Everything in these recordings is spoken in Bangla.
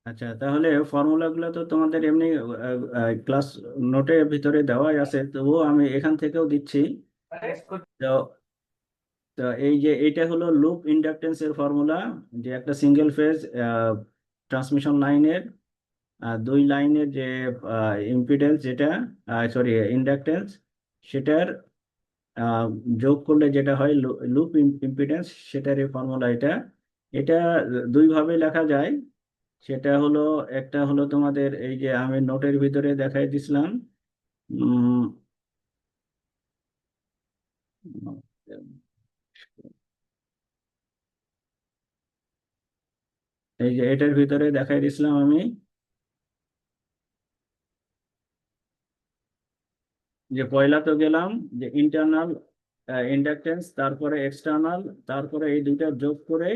আচ্ছা, তাহলে ফর্মুলাগুলো তো তোমাদের এমনি ক্লাস নোটের ভিতরে দেওয়াই আছে, তবুও আমি এখান থেকেও দিচ্ছি। তো তো এই যে এটা হলো লুপ ইন্ডাকটেন্সের ফর্মুলা, যে একটা সিঙ্গেল ফেজ ট্রান্সমিশন লাইনের দুই লাইনের যে ইম্পিডেন্স, যেটা সরি ইন্ডাকটেন্স, সেটার আহ, যোগ করলে যেটা হয় লুপ ইম্পিডেন্স, সেটার এই ফর্মুলা এটা। এটা দুইভাবে লেখা যায়। সেটা হলো, একটা হলো তোমাদের এই যে আমি নোটের ভিতরে দেখাই দিছিলাম। উম, এই যে এটার ভিতরে দেখাই দিছিলাম আমি, যে পয়লা তো গেলাম যে ইন্টারনাল ইন্ডাকটেন্স, তারপরে এক্সটার্নাল, তারপরে এই দুইটা যোগ করে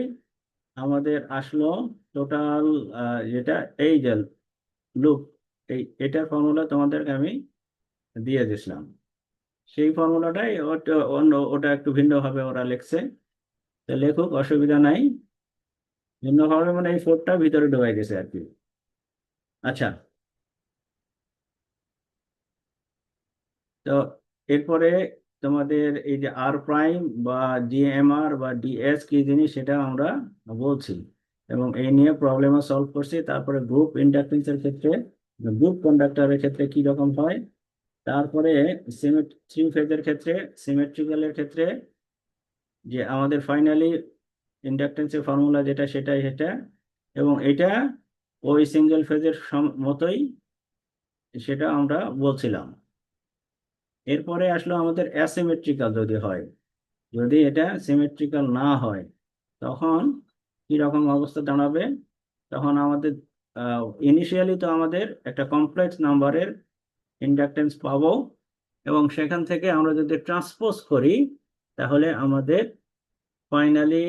আমাদের আসলো টোটাল যেটা, এই যে লুপ, এটার ফর্মুলা তোমাদেরকে আমি দিয়ে দিছিলাম। সেই ফর্মুলাটাই ওটা অন্য, ওটা একটু ভিন্নভাবে ওরা লিখছে। তো লেখুক, অসুবিধা নাই। ভিন্নভাবে মানে এই ফোরটা ভিতরে ঢোকাই গেছে আর কি। আচ্ছা, তো এরপরে তোমাদের এই যে আর প্রাইম বা ডিএমআর বা ডিএস কি জিনিস সেটা আমরা বলছি, এবং এই নিয়ে প্রবলেমও সলভ করছি। তারপরে গ্রুপ ইন্ডাকটেন্সের ক্ষেত্রে, গ্রুপ কন্ডাক্টরের ক্ষেত্রে কি রকম হয়, তারপরে থ্রি ফেজের ক্ষেত্রে, সিমেট্রিক্যালের ক্ষেত্রে যে আমাদের ফাইনালি ইন্ডাকটেন্সের ফর্মুলা যেটা, সেটাই এটা, এবং এটা ওই সিঙ্গেল ফেজের মতোই, সেটা আমরা বলছিলাম। এরপরে আসলো আমাদের অ্যাসিমেট্রিক্যাল যদি হয়, যদি এটা সিমেট্রিক্যাল না হয়, তখন কি রকম অবস্থা দাঁড়াবে। তখন আমাদের ইনিশিয়ালি তো আমাদের একটা কমপ্লেক্স নাম্বারের ইন্ডাকটেন্স পাবো, এবং সেখান থেকে আমরা যদি ট্রান্সপোজ করি, তাহলে আমাদের ফাইনালি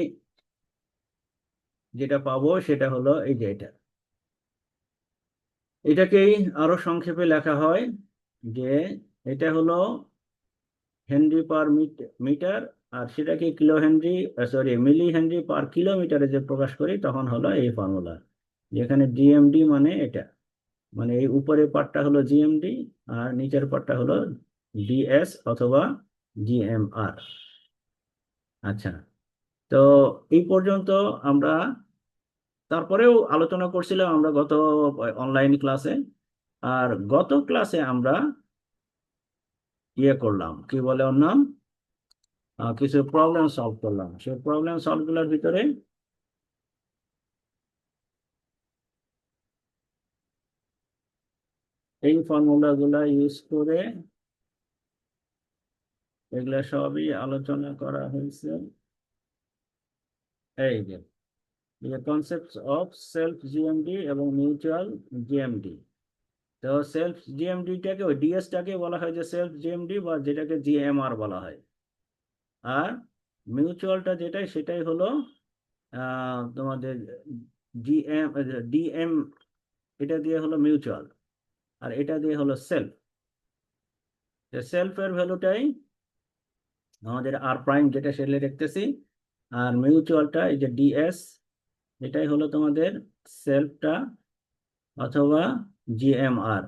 যেটা পাবো সেটা হলো এই যে এটা। এটাকেই আরো সংক্ষেপে লেখা হয় যে এটা হলো হেনরি পার মিটার, আর সেটাকে কিলো হেনরি, সরি মিলি হেনরি পার কিলোমিটারে যে প্রকাশ করি, তখন হলো এই ফর্মুলা, যেখানে জিএমডি মানে এটা, মানে এই উপরের পার্টটা হলো জিএমডি, আর নিচের পার্টটা হলো ডিএস অথবা জিএমআর। আচ্ছা, তো এই পর্যন্ত আমরা তারপরেও আলোচনা করছিলাম আমরা গত অনলাইন ক্লাসে। আর গত ক্লাসে আমরা ইয়ে করলাম, কি বলে ওর নাম, কিছু প্রবলেম সলভ করলাম। সেই প্রবলেম সলভ গুলোর ভিতরে এই ফর্মুলা গুলা ইউজ করে এগুলা সবই আলোচনা করা হয়েছে। এই যে কনসেপ্ট অফ সেলফ জিএমডি এবং মিউচুয়াল জিএমডি। তো সেলফ জিএমডিটাকে, ওই ডিএসটাকে বলা হয় যে সেলফ জিএমডি, বা যেটাকে জিএমআর বলা হয়। আর মিউচুয়ালটা যেটাই, সেটাই হলো তোমাদের ডিএম, ডিএম, এটা দিয়ে হলো মিউচুয়াল, আর এটা দিয়ে হলো সেলফ। সেলফের ভ্যালুটাই আমাদের আর প্রাইম, যেটা সেলে দেখতেছি। আর মিউচুয়ালটা এই যে ডিএস, এটাই হলো তোমাদের সেলফটা, অথবা জিএমআর,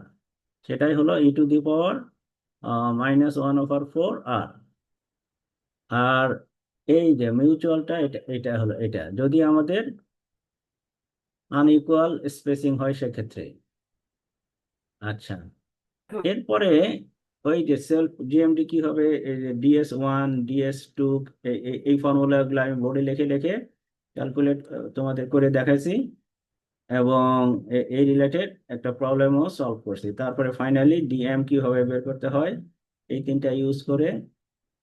সেটাই হলো e⁻⁻⁴ আর। আর এই যে মিউচুয়ালটা, এটা এটা হলো এটা, যদি আমাদের আনইকুয়াল স্পেসিং হয় সেক্ষেত্রে। আচ্ছা, এরপরে ওই যে সেলফ জিএমডি কি হবে, এই যে ডিএস 1, ডিএস 2, এই ফর্মুলা গুলো আমি বোর্ডে লিখে লিখে ক্যালকুলেট তোমাদের করে দেখাইছি, এবং এই রিলেটেড একটা প্রবলেমও সলভ করছি। তারপরে ফাইনালি ডিএম কিভাবে বের করতে হয়, এই তিনটা ইউজ করে,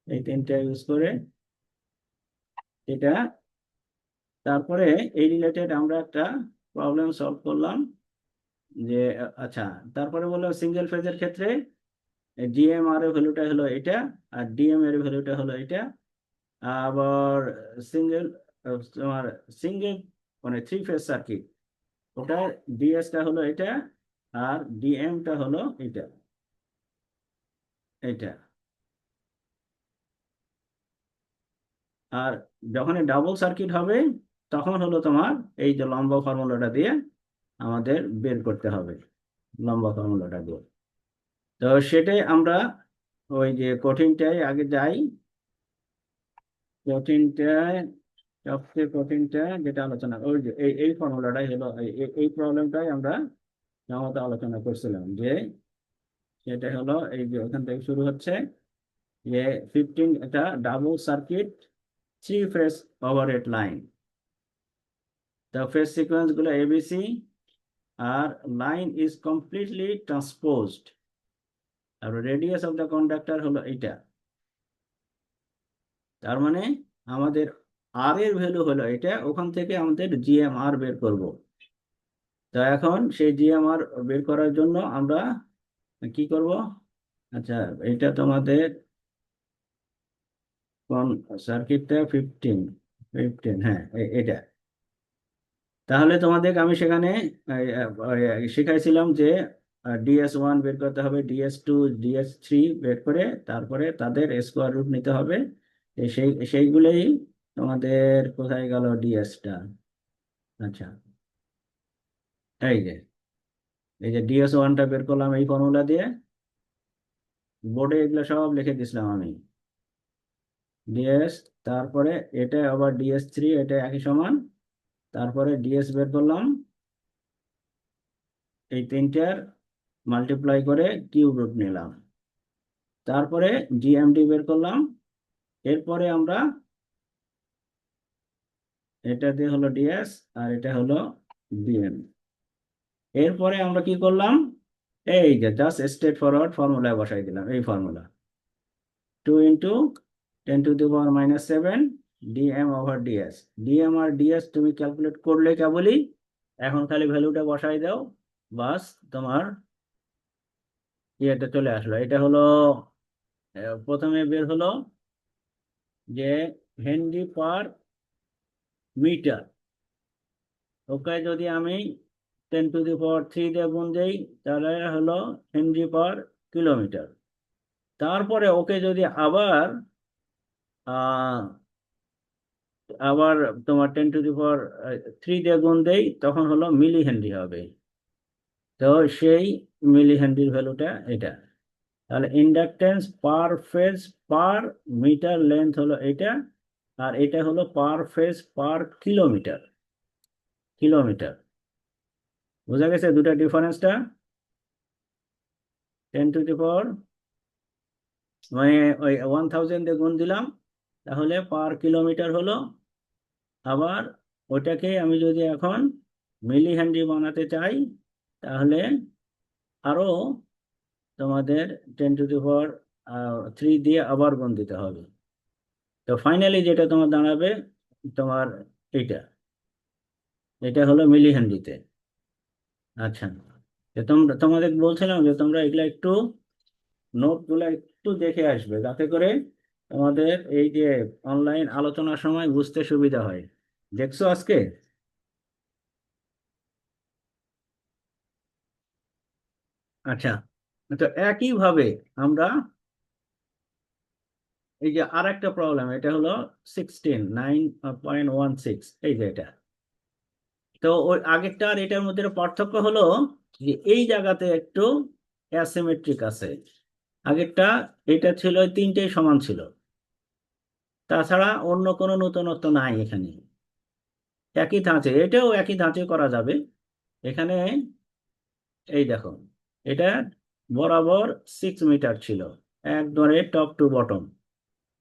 এই তিনটা ইউজ করে এটা। তারপরে এই রিলেটেড আমরা একটা প্রবলেম সলভ করলাম, যে আচ্ছা, তারপরে বললাম সিঙ্গেল ফেজের ক্ষেত্রে ডিএমআর এর ভ্যালুটা হলো এটা, আর ডিএম এর ভ্যালুটা হলো এটা। আবার সিঙ্গেল, তোমার সিঙ্গেল মানে থ্রি ফেজ সার্কিট, ওটা ডিএসটা হলো এটা, আর ডিএমটা হলো এটা, এটা। আর যখন ডাবল সার্কিট হবে, তখন হলো তোমার এই যে লম্বা ফর্মুলাটা দিয়ে আমাদের বের করতে হবে লম্বা ফর্মুলাটা দিয়ে। তো সেটাই আমরা ওই যে কঠিনটাই আগে যাই। কঠিনটায় সবচেয়ে কঠিনটা যেটা আলোচনা ওই যে এই ফর্মুলাটাই হলো এই প্রবলেমটাই আমরা আমাদের আলোচনা করছিলাম যে সেটা হলো এই যে ওখান থেকে শুরু হচ্ছে যে 15 এটা double circuit three phase overhead line. The phase sequence গুলো ABC আর line is completely transposed আর radius of the conductor হলো এটা। তার মানে আমাদের আর এর ভ্যালু হলো এটা, ওখান থেকে আমাদের জিএমআর বের করব। তো এখন সেই জিএমআর বের করার জন্য আমরা কি করব? আচ্ছা, এটা তোমাদের কোন সার্কিটটা? 15 15, হ্যাঁ এটা। তাহলে তোমাদের আমি সেখানে শিখাইছিলাম যে DS1 বের করতে হবে, DS2 DS3 বের করে তারপরে তাদের স্কোয়ার রুট নিতে হবে। সেইগুলোই তোমাদের কোথায় গেল ডিএসটা? আচ্ছা, এই যে DS1টা বের করলাম এই ফর্মুলা দিয়ে, বোর্ডে এগুলো সব লিখে দিছিলাম আমি। ডিএস, তারপরে এটা আবার DS3, এটা একই সমান। তারপরে ডিএস বের করলাম, এই তিনটার মাল্টিপ্লাই করে কিউব রুট নিলাম। তারপরে জিএমডি বের করলাম। এরপরে আমরা এটা দিয়ে হলো ডিএস আর এটা হলো ডিএম। এরপরে আমরা কি করলাম? এই যে জাস্ট স্ট্রেট ফরওয়ার্ড ফর্মুলায় বসাই দিলাম এই ফর্মুলা, 2 × 10⁻⁻7 dm/ds। ডিএম আর ডিএস তুমি ক্যালকুলেট করলে কেবলই, এখন খালি ভ্যালুটা বসাই দাও, বাস তোমার ইয়েটা চলে আসলো। এটা হলো প্রথমে বের হলো যে হেনরি পার মিটার। ওকে যদি আমি 10⁻³ দিয়ে গুণ দেই তাহলে হলো হেনরি পার কিলোমিটার। তারপরে ওকে যদি আবার আহ আবার তোমার 10⁻³ দিয়ে গুণ দেই তখন হলো মিলি হেনরি হবে। তো সেই মিলি হেনরির ভ্যালুটা এটা। তাহলে inductance per phase per metre length হলো এটা, আর এটা হলো per phase per kilometre. Kilometre বোঝা গেছে দুটা ডিফারেন্সটা? 10⁻, মানে ওই 1000 দিয়ে গুণ দিলাম তাহলে পার কিলোমিটার হলো। আবার ওটাকে আমি যদি এখন মিলি হেনরি বানাতে চাই তাহলে আরো তোমাদের 10⁻³ দিয়ে আবার গুণ দিতে হবে। তো ফাইনালি যেটা তোমার দাঁড়াবে তোমার এইটা, এটা হলো মিলি হেনরিতে। আচ্ছা, তো তোমরা তোমাদের বলছিলাম যে তোমরা এগুলা একটু নোটগুলো একটু দেখে আসবে যাতে করে তোমাদের এই যে অনলাইন আলোচনার সময় বুঝতে সুবিধা হয়। দেখছো আজকে? আচ্ছা, তো একইভাবে আমরা এই যে আর একটা প্রবলেম, এটা হলো 9.16, এই যে এটা। তো ওই আগেরটা আর এটার মধ্যে পার্থক্য হলো যে এই জায়গাতে একটু অ্যাসিমেট্রিক আছে। আগেরটা এটা ছিল তিনটেই সমান ছিল, তাছাড়া অন্য কোনো নতুনত্ব নাই এখানে। একই ধাঁচে, এটাও একই ধাঁচে করা যাবে। এখানে এই দেখো, এটা বরাবর 6 মিটার ছিল একবারে টপ টু বটম,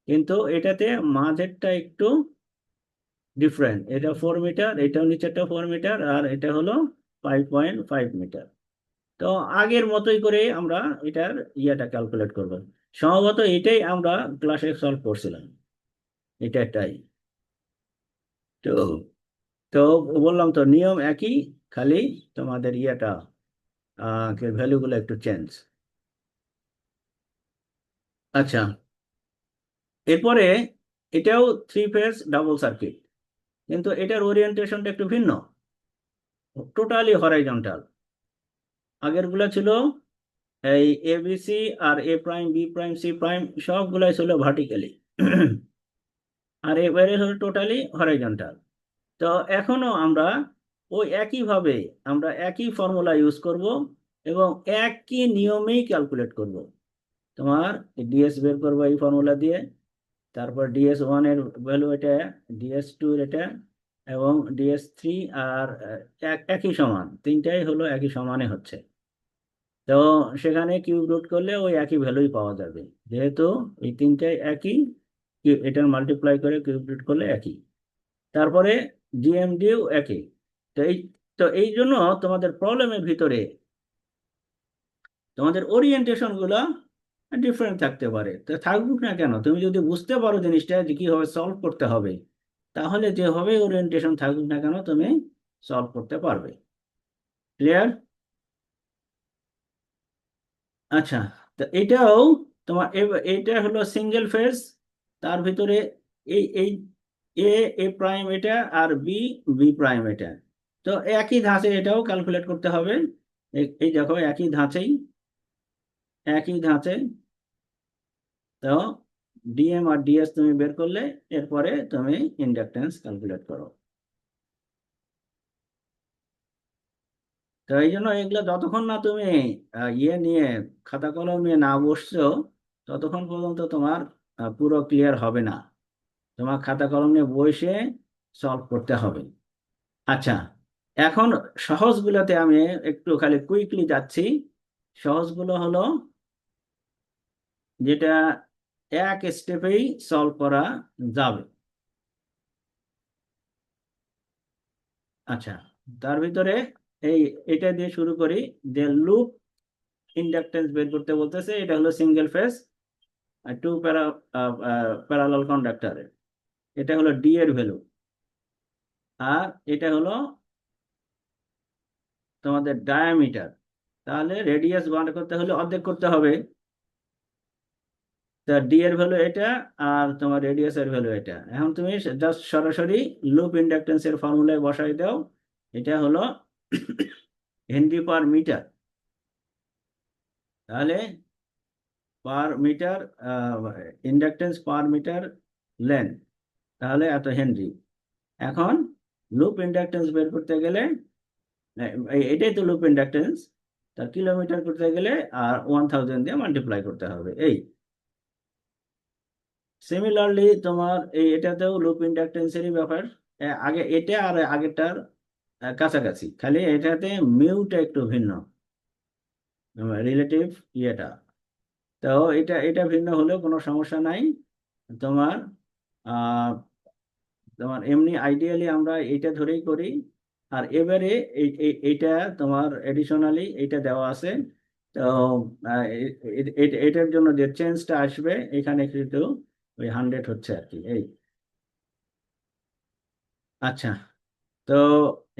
কিন্তু এটাতে মাঝেরটা একটু ডিফারেন্ট। এটা 4 মিটার, এটাও নিচেরটা 4 মিটার, আর এটা হলো 5.5 মিটার। তো আগের মতোই করে আমরা এটার ইয়াটা ক্যালকুলেট করব। সম্ভবত এটাই আমরা ক্লাসে সলভ করছিলাম, এটাই। তো তো বললাম তো নিয়ম একই, খালি তোমাদের ইয়েটা ভ্যালুগুলো একটু চেঞ্জ। আচ্ছা, এরপরে এটাও থ্রি ফেজ ডাবল সার্কিট, কিন্তু এটার ওরিয়েন্টেশনটা একটু ভিন্ন, টোটালি হরাইজন্টাল। আগেরগুলো ছিল এই ABC R A' B', C' সবগুলাই ছিল ভার্টিক্যালি, আর এবারে হলো টোটালি হরাইজন্টাল। তো এখনো আমরা ওই একইভাবে আমরা একই ফর্মুলা ইউজ করব এবং একই নিয়মেই ক্যালকুলেট করব। তোমার ডিএস বের করবো এই ফর্মুলা দিয়ে, তারপর ডিএস 1 এর ভ্যালু এটা, ডিএস 2 এটা, এবং ডিএস 3, আর একই সমান, তিনটাই হলো একই সমানে হচ্ছে। তো সেখানে কিউব রুট করলে ওই একই ভ্যালুই পাওয়া যাবে, যেহেতু এই তিনটাই একই, এটার মাল্টিপ্লাই করে কিউব রুট করলে একই। তারপরে জিএমডিও একই। তো এই তো এই জন্য তোমাদের প্রবলেমের ভিতরে তোমাদের ওরিয়েন্টেশন গুলো ডিফারেন্ট থাকতে পারে। তো থাকুক না কেন, তুমি যদি বুঝতে পারো জিনিসটা যে কিভাবে সলভ করতে হবে, তাহলে যেভাবে ওরিয়েন্টেশন থাকুক না কেন তুমি সলভ করতে পারবে। ক্লিয়ার? আচ্ছা, তো এটাও তোমার এটা হলো সিঙ্গেল ফেজ, তার ভিতরে এই এই এ এ প্রাইম এটা, আর বি বি প্রাইম এটা। তো একই ধাঁচে এটাও ক্যালকুলেট করতে হবে। এই দেখো একই ধাঁচে তো ডিএম আর ডিএস তুমি বের করলে, এরপরে তুমি ইন্ডাকটেন্স ক্যালকুলেট করো। তো এই জন্য এগুলো যতক্ষণ না তুমি ইয়ে নিয়ে, খাতা কলম নিয়ে না বসছো, ততক্ষণ পর্যন্ত তোমার পুরো ক্লিয়ার হবে না। তোমার খাতা কলম নিয়ে বসে সলভ করতে হবে। আচ্ছা, এখন সহজগুলোতে আমি একটু খালি কুইকলি যাচ্ছি। সহজগুলো হলো যেটা এক স্টেপেই সলভ করা যাবে। আচ্ছা, তার ভিতরে এই এটা দিয়ে শুরু করি, যে লুপ ইন্ডাকটেন্স বের করতে বলতেছে। এটা হলো সিঙ্গেল ফেজ টু প্যারালাল কন্ডাক্টরের, এটা হলো ডি এর ভ্যালু। আর এটা হলো তোমাদের ডায়ামিটার। তাহলে রেডিয়াস বার করতে হলে অর্ধেক করতে হবে। তা ডি এর ভ্যালু এটা, আর তোমার রেডিয়াস এর ভ্যালু এটা। এখন তুমি জাস্ট সরাসরি লুপ ইন্ডাকটেন্সের ফর্মুলায় বসাই দাও। এটা হলো হেনরি পার মিটার। তাহলে per metre inductance per metre length, তাহলে এত হেনরি। এখন লুপ ইন্ডাকটেন্স বের করতে গেলে এটাই তো লুপ ইন্ডাকটেন্স, তার কিলোমিটার করতে গেলে আর 1000 দিয়ে মাল্টিপ্লাই করতে হবে। এই সিমিলারলি তোমার এটাতেও লুপ ইন্ডাকটেন্সেরই ব্যাপার। আগে এটা আর আগেরটার কাছাকাছি, খালি এটাতে মিউটা একটু ভিন্ন, রিলেটিভ ইয়েটা। তো এটা এটা ভিন্ন হলেও কোনো সমস্যা নাই। তোমার আহ তোমার এমনি আইডিয়ালি আমরা এইটা ধরেই করি। আর এবারে এইটা তোমার এডিশনালি এইটা দেওয়া আছে। তো এটার জন্য যে চেঞ্জটা আসবে এখানে কিন্তু ওই 100 হচ্ছে আর কি। এই আচ্ছা, তো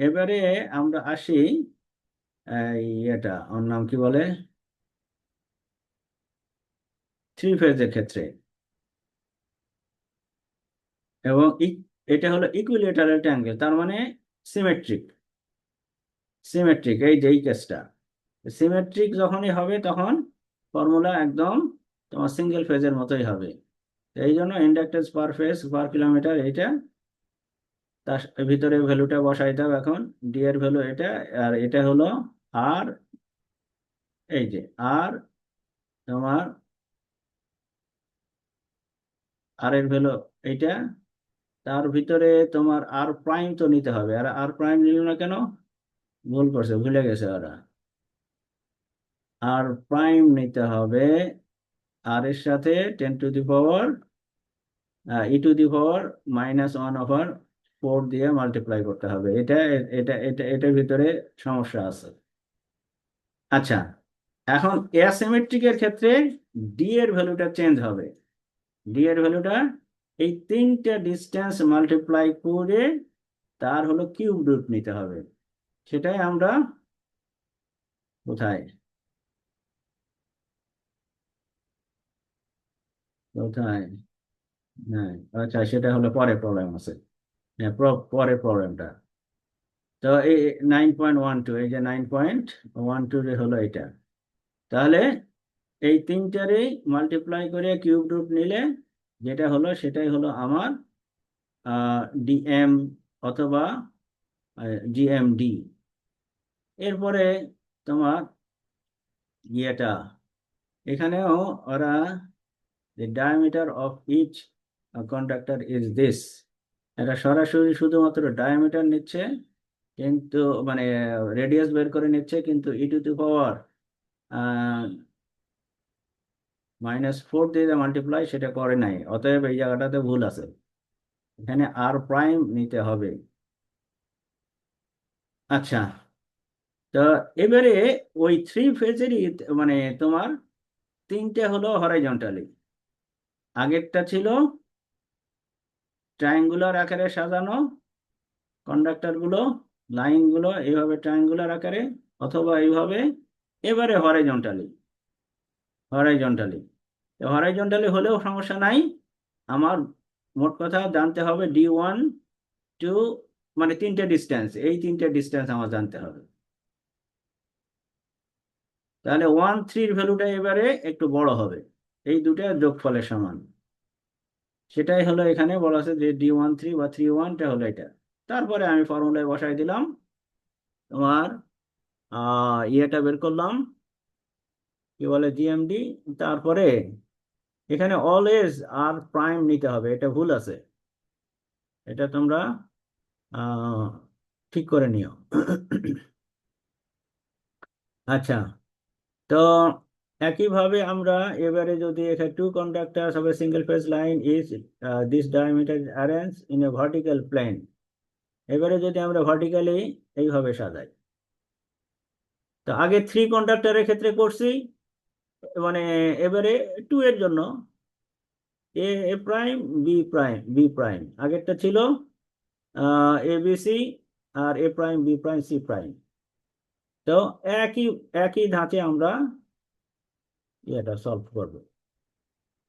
এবারে আমরা আসি এটা ওর নাম কি বলে, থ্রি ফেজের ক্ষেত্রে। এবং এটা হলো ইকুইলেটারাল ট্রায়াঙ্গেল, তার মানে সিমেট্রিক। সিমেট্রিক এই যে এই কেসটা, সিমেট্রিক যখনই হবে তখন ফর্মুলা একদম তোমার সিঙ্গেল ফেজের মতোই হবে। এই জন্য inductance per phase per kilometre এইটা, তার ভিতরে ভ্যালুটা বসাই দাও এখন। ডি এর ভ্যালু এটা, আর এটা হলো আর, এই যে আর তোমার আর এর ভ্যালু এইটা, তার ভিতরে তোমার আর প্রাইম তো নিতে হবে। আর আর প্রাইম নিল না কেন? ভুল করছে, ভুলে গেছে ওরা। আর প্রাইম নিতে হবে আর এর সাথে 10⁻⁴ e⁻⁻⁴ দিয়ে মাল্টিপ্লাই করতে হবে। এটার ভিতরে সমস্যা আছে। আচ্ছা, এখন অ্যাসিমেট্রিকের ক্ষেত্রে ডি এর ভ্যালুটা চেঞ্জ হবে। ডি এর ভ্যালুটা এই তিনটা ডিস্টেন্স মাল্টিপ্লাই করে তার হলো কিউব রুট নিতে হবে। সেটাই আমরা কোথায় কোথায় হ্যাঁ, আচ্ছা, সেটা হলো পরে প্রবলেম আছে। হ্যাঁ, পরে প্রবলেমটা। তো এই 9.12, এই যে 9.12 হলো এটা। তাহলে এই তিনটারই মাল্টিপ্লাই করে কিউব রুট নিলে যেটা হলো সেটাই হলো আমার ডিএম, অথবা জিএমডি। এরপরে তোমার ইয়েটা এখানেও ওরা the diameter of each conductor is this, এটা সরাসরি শুধুমাত্র ডায়ামিটার নিচ্ছে, কিন্তু মানে রেডিয়াস বের করে নিচ্ছে, কিন্তু ই টু দি পাওয়ার -4 দিয়ে মাল্টিপ্লাই সেটা করে নাই, অতএব এই জায়গাটাতে ভুল আছে, এখানে আর প্রাইম নিতে হবে। আচ্ছা, তো এবারে ওই থ্রি ফেজেরই মানে তোমার তিনটে হলো হরাইজন্টালি, আগেরটা ছিল ট্রায়াঙ্গুলার আকারে সাজানো কন্ডাক্টর গুলো, লাইন গুলো এইভাবে ট্রায়াঙ্গুলার আকারে অথবা এইভাবে, এবারে হরাইজন্টালি। হরাইজন্টালি হরাইজন্টালি হলেও সমস্যা নাই, আমার মোট কথা জানতে হবে D1 2, মানে তিনটে ডিস্টেন্স, এই তিনটে ডিস্টেন্স আমার জানতে হবে। তাহলে 1 3 ভ্যালুটা এবারে একটু বড় হবে, এই দুটো যোগফলের সমান, সেটাই হলো এখানে বলা আছে যে D13 বা 3 1টা হলো এটা। তারপরে আমি ফর্মুলায় বসাই দিলাম তোমার ইয়েটা বের করলাম, কি বলে জিএমডি। তারপরে এখানে অলওয়েজ আর প্রাইম নিতে হবে, এটা ভুল আছে, এটা তোমরা আহ, ঠিক করে নিও। আচ্ছা, তো একইভাবে আমরা এবারে যদি এখানে two conductors of a single phase line is this diameter arrange in a vertical plane, এবারে যদি আমরা ভার্টিক্যালি এইভাবে সাজাই, তো আগে থ্রি কন্ডাক্টরের ক্ষেত্রে করছি, মানে এবারে টু এর জন্য A A prime B prime B prime, আগেরটা ছিল এ বি সি, আর A prime B prime C prime. তো একই একই ধাঁচে আমরা এটা সলভ করব।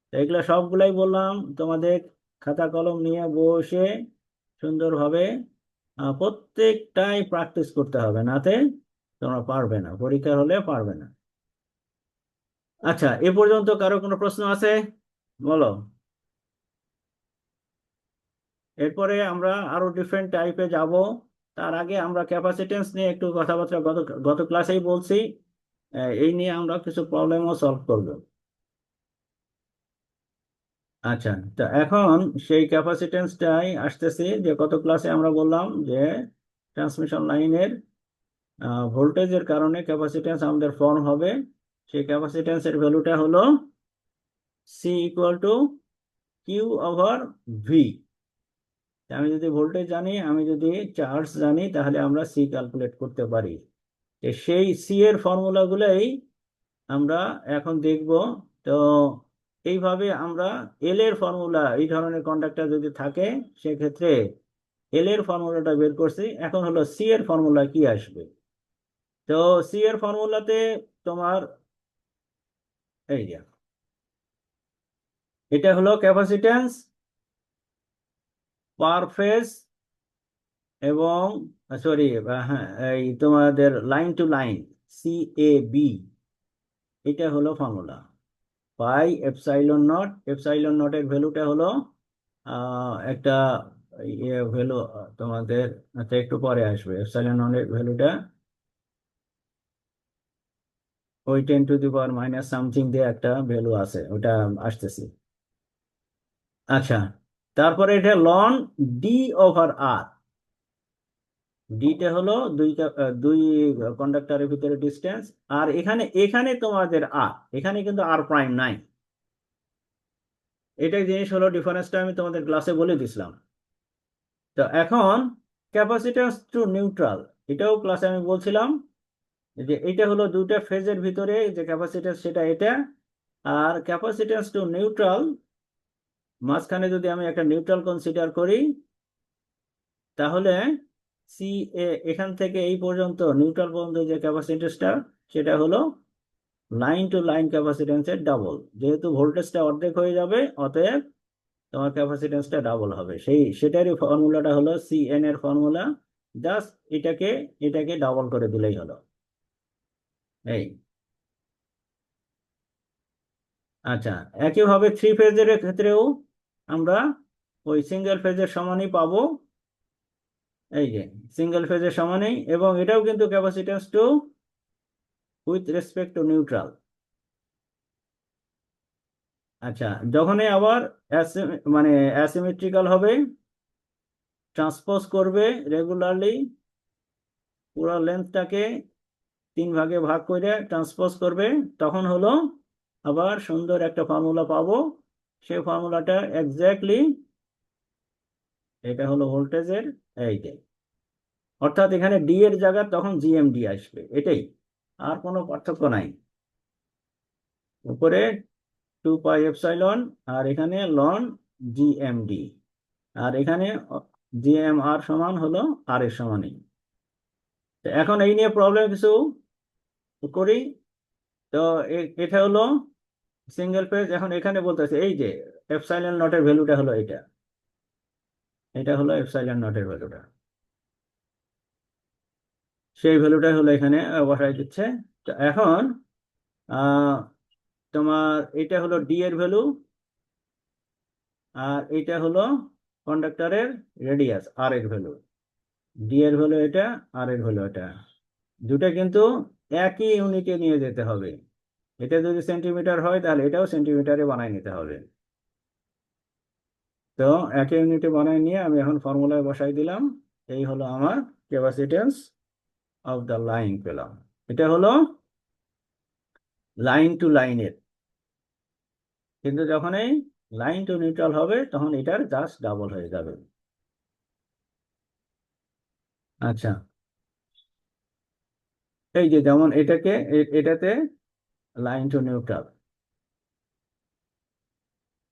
তো এগুলো সবগুলাই বললাম তোমাদের খাতা কলম নিয়ে বসে সুন্দরভাবে প্রত্যেকটাই প্র্যাকটিস করতে হবে, নাতে তোমরা পারবে না, পরীক্ষা হলে পারবে না। আচ্ছা, এ পর্যন্ত কারো কোনো প্রশ্ন আছে? বলো। এরপরে আমরা আরো ডিফারেন্ট টাইপে যাব, তার আগে আমরা ক্যাপাসিটেন্স নিয়ে একটু কথাবার্তা গত গত ক্লাসেই বলছি, এই নিয়ে আমরা কিছু প্রবলেমও সলভ করব। আচ্ছা, তো এখন সেই ক্যাপাসিটেন্সটাই আসতেছি, যে কত ক্লাসে আমরা বললাম যে ট্রান্সমিশন লাইনের ভোল্টেজের কারণে ক্যাপাসিটেন্স আমাদের ফর্ম হবে, সেই ক্যাপাসিটেন্সের ভ্যালুটা হলো C equal to Q over V. আমি যদি ভোল্টেজ জানি, আমি যদি চার্জ জানি, তাহলে আমরা সি ক্যালকুলেট করতে পারি। সেই সি এর ফর্মুলাগুলোই আমরা এখন দেখব। তো এইভাবে আমরা এল এর ফর্মুলা, এই ধরনের কন্ডাক্টর যদি থাকে সেক্ষেত্রে এল এর ফর্মুলাটা বের করছি, এখন হলো সি এর ফর্মুলা কি আসবে। তো সি এর ফর্মুলাতে তোমার এই যে এটা হলো ক্যাপাসিট্যান্স পার ফেজ, এবং সরি, হ্যাঁ, এই তোমাদের line to line C A B, এটা হলো formula pi epsilon naught. Epsilon নটের ভ্যালুটা হলো একটা ইয়ে ভ্যালু তোমাদের, আচ্ছা একটু পরে আসবে, এপসাইলন নটের ভ্যালুটা ওই 10 to the power minus something দিয়ে একটা ভ্যালু আছে, ওটা আসতেছি। আচ্ছা, তারপরে এটা লন ডি ওভার আর, ডিটা হলো দুই কন্ডাক্টরের ভিতরে ডিস্টেন্স, আর এখানে এখানে তোমাদের আর, এখানে কিন্তু আর প্রাইম নাই, এটাই জিনিস হলো ডিফারেন্সটা আমি তোমাদের ক্লাসে বলে দিছিলাম। তো এখন ক্যাপাসিট্যান্স টু নিউট্রাল, এটাও ক্লাসে আমি বলছিলাম যে এটা হলো দুইটা ফেজের ভিতরে যে ক্যাপাসিট্যান্স সেটা এটা, আর ক্যাপাসিট্যান্স টু নিউট্রাল মাঝখানে যদি আমি একটা নিউট্রাল কনসিডার করি, তাহলে সি এ এখান থেকে এই পর্যন্ত নিউট্রাল পর্যন্ত যে ক্যাপাসিট্যান্সটা সেটা হলো লাইন টু লাইন ক্যাপাসিট্যান্সের ডাবল, যেহেতু ভোল্টেজটা অর্ধেক হয়ে যাবে, অতএব তোমার ক্যাপাসিট্যান্সটা ডাবল হবে, সেটারই ফর্মুলাটা হলো সি এন এর ফর্মুলা, জাস্ট এটাকে এটাকে ডাবল করে দিলেই হলো এই। আচ্ছা, একইভাবে থ্রি ফেজের ক্ষেত্রেও আমরা ওই সিঙ্গেল ফেজের সমানই পাবো, এই যে সিঙ্গেল ফেজের সমানই, এবং এটাও কিন্তু capacitance to with respect to neutral. আচ্ছা, যখনই আবার মানে অ্যাসিমেট্রিক্যাল হবে, ট্রান্সপোজ করবে রেগুলারলি পুরো লেন্থটাকে 3 ভাগে ভাগ করে ট্রান্সপোজ করবে, তখন হলো আবার সুন্দর একটা ফর্মুলা পাবো। সেই ফর্মুলাটা এক্স্যাক্টলি এটা হলো ভোল্টেজের এই যে, অর্থাৎ এখানে ডি এর জায়গা তখন জিএমডি আসবে, এটাই, আর কোনো পার্থক্য নাই। উপরে 2 পাই এপসাইলন, আর এখানে লন জিএমডি, আর এখানে জিএমআর সমান হলো আর এর সমানই। তো এখন এই নিয়ে প্রবলেম কিছু করি। তো এটা হলো সিঙ্গেল পেজ। এখন এখানে বলতেছে এই যে এপসাইলন নটের ভ্যালুটা হলো এটা, এটা হলো এপসাইলন নটের ভ্যালুটা, সেই ভ্যালুটা হলো এখানে বসাই দিচ্ছে। তো এখন আহ তোমার এটা হলো ডি এর ভ্যালু, আর এটা হলো কন্ডাক্টরের রেডিয়াস আর এর ভ্যালু। ডি এর ভ্যালু এটা, আর এর ভ্যালু এটা, দুটা কিন্তু একই ইউনিটে নিয়ে যেতে হবে। এটা যদি সেন্টিমিটার হয় তাহলে এটাও সেন্টিমিটারে বানাই নিতে হবে। তো একই ইউনিটে বানাই নিয়ে আমি এখন ফর্মুলায় বসাই দিলাম। এই হলো আমার ক্যাপাসিটেন্স অফ দ্য লাইন পেলাম। এটা হলো লাইন টু লাইনের, কিন্তু যখন এই লাইন টু নিউট্রাল হবে তখন এটার জাস্ট ডাবল হয়ে যাবে। আচ্ছা, এই যে যেমন এটাকে এটাতে লাইন টু নিউট্রাল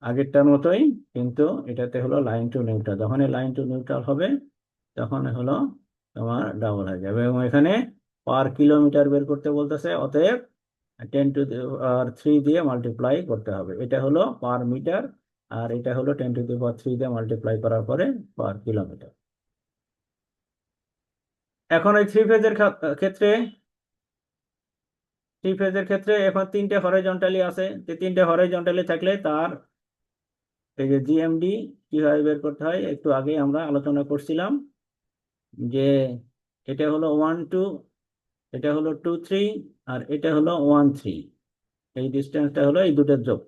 আগেরটার মতোই, কিন্তু এটাতে হলো লাইন টু নিউট্রাল। যখন লাইন টু নিউট্রাল হবে তখন হলো তোমার ডাবল হয়ে যাবে, এবং এখানে পার কিলোমিটার বের করতে বলতেছে, অতএব 10⁻³ দিয়ে মাল্টিপ্লাই করতে হবে। এটা হলো পার মিটার, আর এটা হলো 10⁻³ দিয়ে মাল্টিপ্লাই করার পরে পার কিলোমিটার। এখন এই ক্ষেত্রে থ্রি ফেজের ক্ষেত্রে এখন 3টে হরাইজন্টালি আছে। যে 3টে হরাইজন্টালি থাকলে তার এই যে জিএমডি কিভাবে বের করতে হয় একটু আগে আমরা আলোচনা করছিলাম, যে এটা হলো 1 2, এটা হলো 2 3, আর এটা হলো 1 3। এই ডিস্টেন্সটা হলো এই দুটোর যোগ।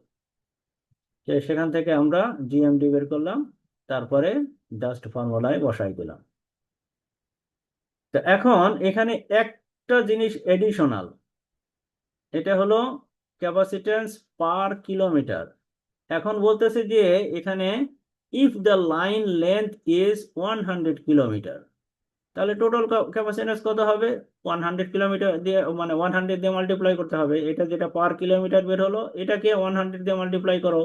সেখান থেকে আমরা জিএমডি বের করলাম, তারপরে জাস্ট ফর্মুলায় বসাই দিলাম। তো এখন এখানে একটা জিনিস এডিশনাল, এটা হলো ক্যাপাসিট্যান্স পার কিলোমিটার। এখন বলতেছে যে এখানে if the line length is 100 kilometre, তাহলে টোটাল ক্যাপাসিট্যান্স কত হবে? 100 কিলোমিটার দিয়ে, মানে 100 দিয়ে মাল্টিপ্লাই করতে হবে। এটা যেটা পার কিলোমিটার বের হলো, এটাকে 100 দিয়ে মাল্টিপ্লাই করো,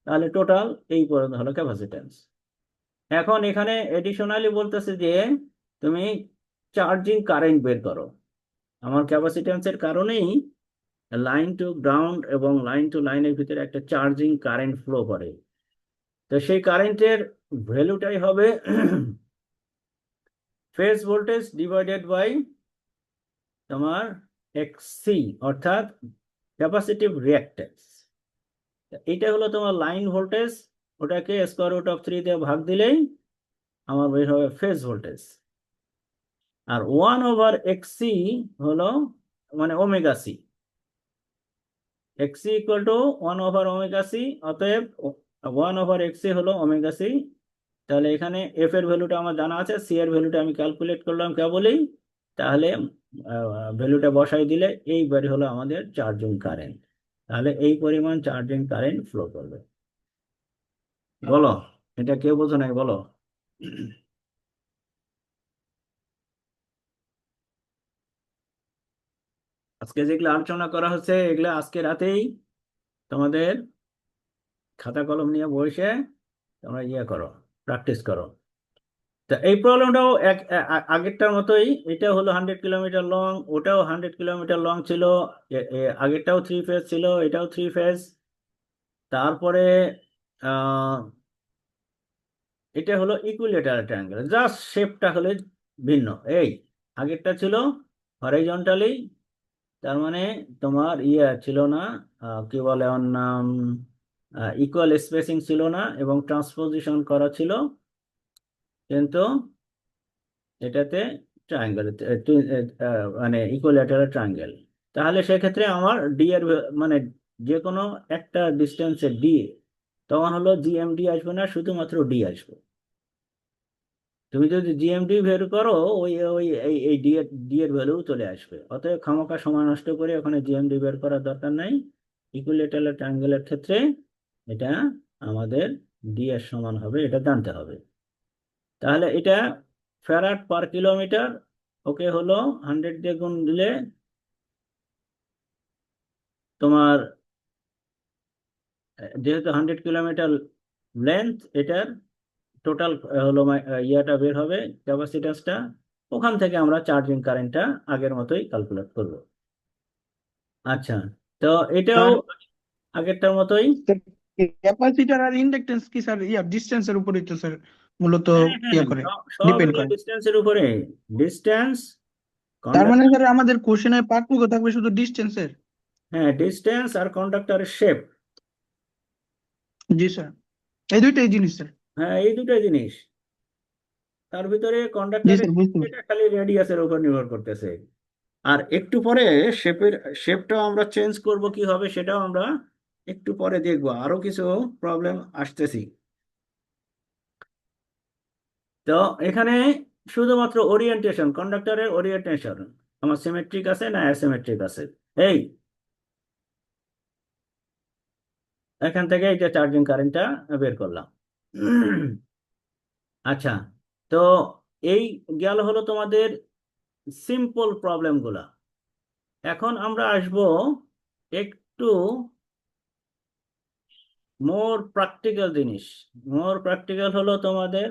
তাহলে টোটাল এই পর্যন্ত হলো ক্যাপাসিট্যান্স। এখন এখানে এডিশনালি বলতেছে যে তুমি চার্জিং কারেন্ট বের করো। আমার ক্যাপাসিট্যান্সের কারণেই লাইন টু গ্রাউন্ড এবং লাইন টু লাইনের ভিতরে একটা চার্জিং কারেন্ট ফ্লো করে। তো সেই কারেন্টের ভ্যালুটাই হবে ফেজ ভোল্টেজ ডিভাইডেড বাই তোমার এক্সসি, অর্থাৎ ক্যাপাসিটিভ রিঅ্যাক্ট্যান্স। এটা হলো তোমার লাইন ভোল্টেজ, ওটাকে √3 দিয়ে ভাগ দিলেই আমার বের হবে ফেজ ভোল্টেজ। আর 1/xc হলো মানে omega C, xc equal to 1/ওমেগা সি, অতএব 1/xc হলো ওমেগা সি। তাহলে এখানে এফ এর ভ্যালুটা আমার জানা আছে, সি এর ভ্যালুটা আমি ক্যালকুলেট করলাম কেবলই। তাহলে ভ্যালুটা বসাই দিলে এইবারই হলো আমাদের চার্জিং কারেন্ট। তাহলে এই পরিমাণ চার্জিং কারেন্ট ফ্লো করবে। বলো, এটা কেউ বোঝো নাই বলো। আজকে যেগুলো আলোচনা করা হচ্ছে এগুলো আজকে রাতেই তোমাদের খাতা কলম নিয়ে বসে তোমরা ইয়ে করো, প্র্যাকটিস করো। তা এই প্রবলেমটাও আগেরটার মতোই, এটা হলো 100 কিলোমিটার লং, ওটাও 100 কিলোমিটার লং ছিল। আগেরটাও 3 ফেজ ছিল, এটাও 3 ফেজ। তারপরে আহ এটা হলো ইকুইলেটারাল ট্রায়াঙ্গেল, জাস্ট শেপটা হলে ভিন্ন। এই আগেরটা ছিল হরাইজন্টালি, তার মানে তোমার ইয়ে ছিল না, কি বলে ওর নাম, ইকুয়াল স্পেসিং ছিল না, এবং ট্রান্সপোজিশন করা ছিল। কিন্তু এটাতে ট্রায়াঙ্গেল, মানে ইকুইল্যাটারাল ট্রায়াঙ্গেল। তাহলে সেক্ষেত্রে আমার ডি এর মানে যে কোনো একটা ডিস্টেন্সের ডি, তখন হলো জিএমডি আসবে না, শুধুমাত্র ডি আসবে। তুমি যদি জিএমডি বের করো, ওই ওই এই এই ডি এর ভ্যালু চলে আসবে। অতএব খামোখা সময় নষ্ট করে ওখানে জিএমডি বের করার দরকার নাই। ইকুইল্যাটারাল ট্রায়াঙ্গেলের ক্ষেত্রে এটা আমাদের ডি এর সমান হবে, এটা জানতে হবে। তাহলে এটা ফ্যারাড পার কিলোমিটার, ওকে হলো 100 দিয়ে গুণ দিলে তোমার, যেহেতু 100 কিলোমিটার লেন্থ, এটার টোটাল হলো ইয়াটা বের হবে, ক্যাপাসিট্যান্সটা। ওখান থেকে আমরা চার্জিং কারেন্টটা আগের মতোই ক্যালকুলেট করব। আচ্ছা, তো এটাও আর আগেরটার মতোই। ক্যাপাসিটার আর ইন্ডাকটেন্স কি স্যার ডিস্টেন্সের উপরই তো স্যার মূলত হ্যাঁ হ্যাঁ, ইয়ে করে, সব ডিপেন্ড হলো করে। ডিস্টেন্সের উপরে। ডিস্টেন্স, তার মানে কন্ডাক্টর। স্যার আমাদের কোশ্চেনের পার্থক্য থাকবে শুধু ডিস্টেন্সের। হ্যাঁ, ডিস্টেন্স আর কন্ডাক্টরের শেপ। জি স্যার, এই দুইটাই জিনিস স্যার। হ্যাঁ, এই দুটো জিনিস। তার ভিতরে জি কন্ডাক্টরের স্যার, বুঝতে পারছি। এটা খালি রেডিয়াসের উপর নির্ভর করতেছে। আর একটু পরে শেপটাও আমরা চেঞ্জ করব, কি হবে সেটাও আমরা একটু পরে দেখবো, আরো কিছু প্রবলেম আসতেছি। তো এখানে শুধুমাত্র ওরিয়েন্টেশন, কন্ডাক্টরের ওরিয়েন্টেশন আমার সিমেট্রিক আছে না অ্যাসিমেট্রিক আছে, এই এখান থেকে এই যে চার্জিং কারেন্টটা বের করলাম। আচ্ছা, তো এই গেল হলো তোমাদের সিম্পল প্রবলেমগুলা। এখন আমরা আসব একটু মোর প্র্যাকটিক্যাল জিনিস। মোর প্র্যাকটিক্যাল হলো তোমাদের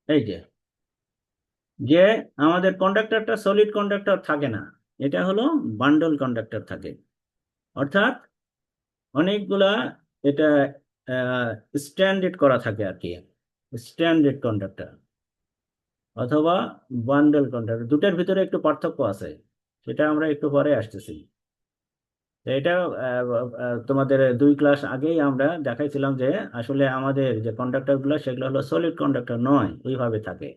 এই যে আমাদের কন্ডাক্টরটা সলিড কন্ডাক্টর থাকে না, এটা হলো বান্ডল কন্ডাক্টর থাকে। অর্থাৎ অনেকগুলা এটা স্ট্যান্ডার্ড করা থাকে আর কি, স্ট্যান্ডার্ড কন্ডাক্টর অথবা বান্ডল কন্ডাক্টর, দুটার ভিতরে একটু পার্থক্য আছে, সেটা আমরা একটু পরে আসতেছি। তো এটা তোমাদের 2 ক্লাস আগেই আমরা দেখাইছিলাম যে আসলে আমাদের যে কন্ডাক্টর গুলো সেগুলো হলো সলিড কন্ডাক্টর নয়, এইভাবে থাকে,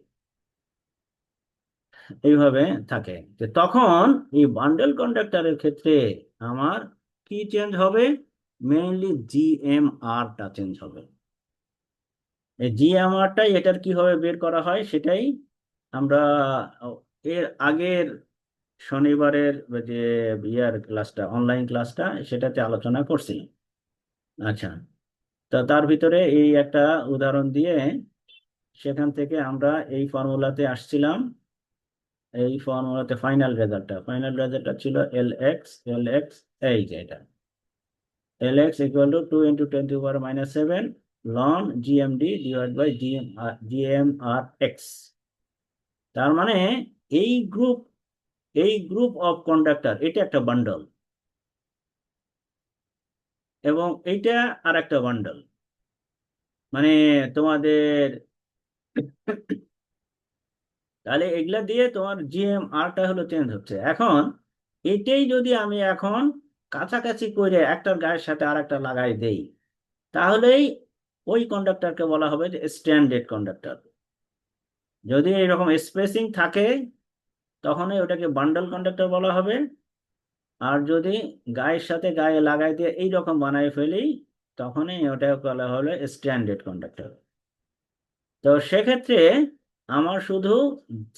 এইভাবে থাকে। যে তখন এই বান্ডেল কন্ডাক্টরের ক্ষেত্রে আমার কি চেঞ্জ হবে, মেইনলি জিএমআরটা চেঞ্জ হবে। এই জিএমআরটাই এটার কিভাবে বের করা হয় সেটাই আমরা এর আগের শনিবারের যে ইয়ার ক্লাসটা, অনলাইন ক্লাসটা, সেটাতে আলোচনা করছি। আচ্ছা, তো তার ভিতরে এই একটা উদাহরণ দিয়ে সেখান থেকে আমরা এই ফর্মুলাতে আসছিলাম। এই ফর্মুলাতে ফাইনাল রেজাল্টটা ছিল এল এক্স এই যে এটা এল এক্স ইকুয়াল টু 2 × 10⁻⁻⁷ লন GMD divide by GMR X. তার মানে এই গ্রুপ এই গ্রুপ অফ কন্ডাক্টর এটা একটা বান্ডল, এবং এইটা আর একটা বান্ডল। মানে তোমাদের তাহলে এগুলা দিয়ে তোমার জিএমআরটা হলো চেঞ্জ হচ্ছে। এখন এটাই যদি আমি এখন কাছাকাছি করে একটার গায়ের সাথে আর একটা লাগাই দেই, তাহলেই ওই কন্ডাক্টরকে বলা হবে যে স্ট্যান্ডার্ড কন্ডাক্টর। যদি এরকম স্পেসিং থাকে তখনই ওটাকে বান্ডল কন্ডাক্টর বলা হবে। আর যদি গায়ের সাথে গায়ে লাগাই দিয়ে এইরকম বানাই ফেলি, তখনই ওটা বলা হলো স্ট্যান্ডার্ড কন্ডাক্টর। তো সেক্ষেত্রে আমার শুধু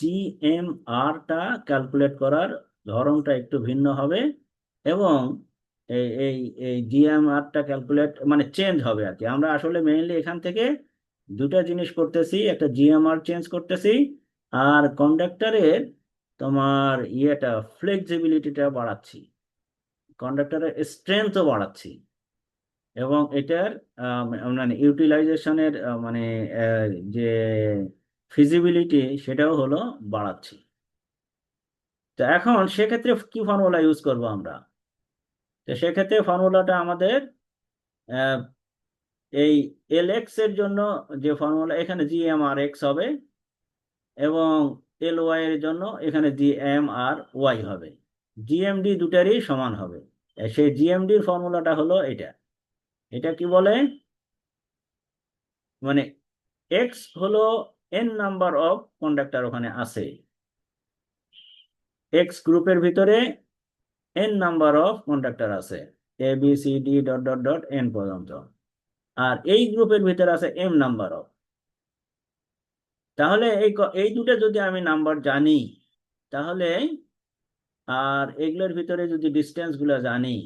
জিএমআরটা ক্যালকুলেট করার ধরনটা একটু ভিন্ন হবে, এবং এই এই এই জিএমআরটা ক্যালকুলেট মানে চেঞ্জ হবে আর কি। আমরা আসলে মেইনলি এখান থেকে দুটা জিনিস করতেছি, একটা জিএমআর চেঞ্জ করতেছি, আর কন্ডাক্টরের তোমার ইয়েটা ফ্লেক্সিবিলিটিটা বাড়াচ্ছি, কন্ডাক্টরের স্ট্রেংথও বাড়াচ্ছি, এবং এটার মানে ইউটিলাইজেশনের মানে যে ফিজিবিলিটি সেটাও হলো বাড়াচ্ছি। তো এখন সেক্ষেত্রে কি ফর্মুলা ইউজ করব আমরা? তো সেক্ষেত্রে ফর্মুলাটা আমাদের আহ, এই এল এর জন্য যে ফর্মুলা, এখানে জিএমআর এক্স হবে, এবং ওয়াই এর জন্য এখানে জিএমআর ওয়াই হবে। জিএমডি দুটারই সমান হবে। সেই জিএমডির ফর্মুলাটা হলো এটা। এটা কি বলে? মানে এক্স হলো এন নাম্বার অফ কন্ডাক্টর ওখানে আছে, এক্স গ্রুপের ভিতরে এন নাম্বার অফ কন্ডাক্টর আছে, A B C D dot dot dot N পর্যন্ত। আর এই গ্রুপের ভিতরে আছে এম নাম্বার অফ। তাহলে এই দুটো যদি আমি নাম্বার জানি, তাহলে আর এগুলোর ভিতরে যদি ডিস্টেন্স গুলো জানি,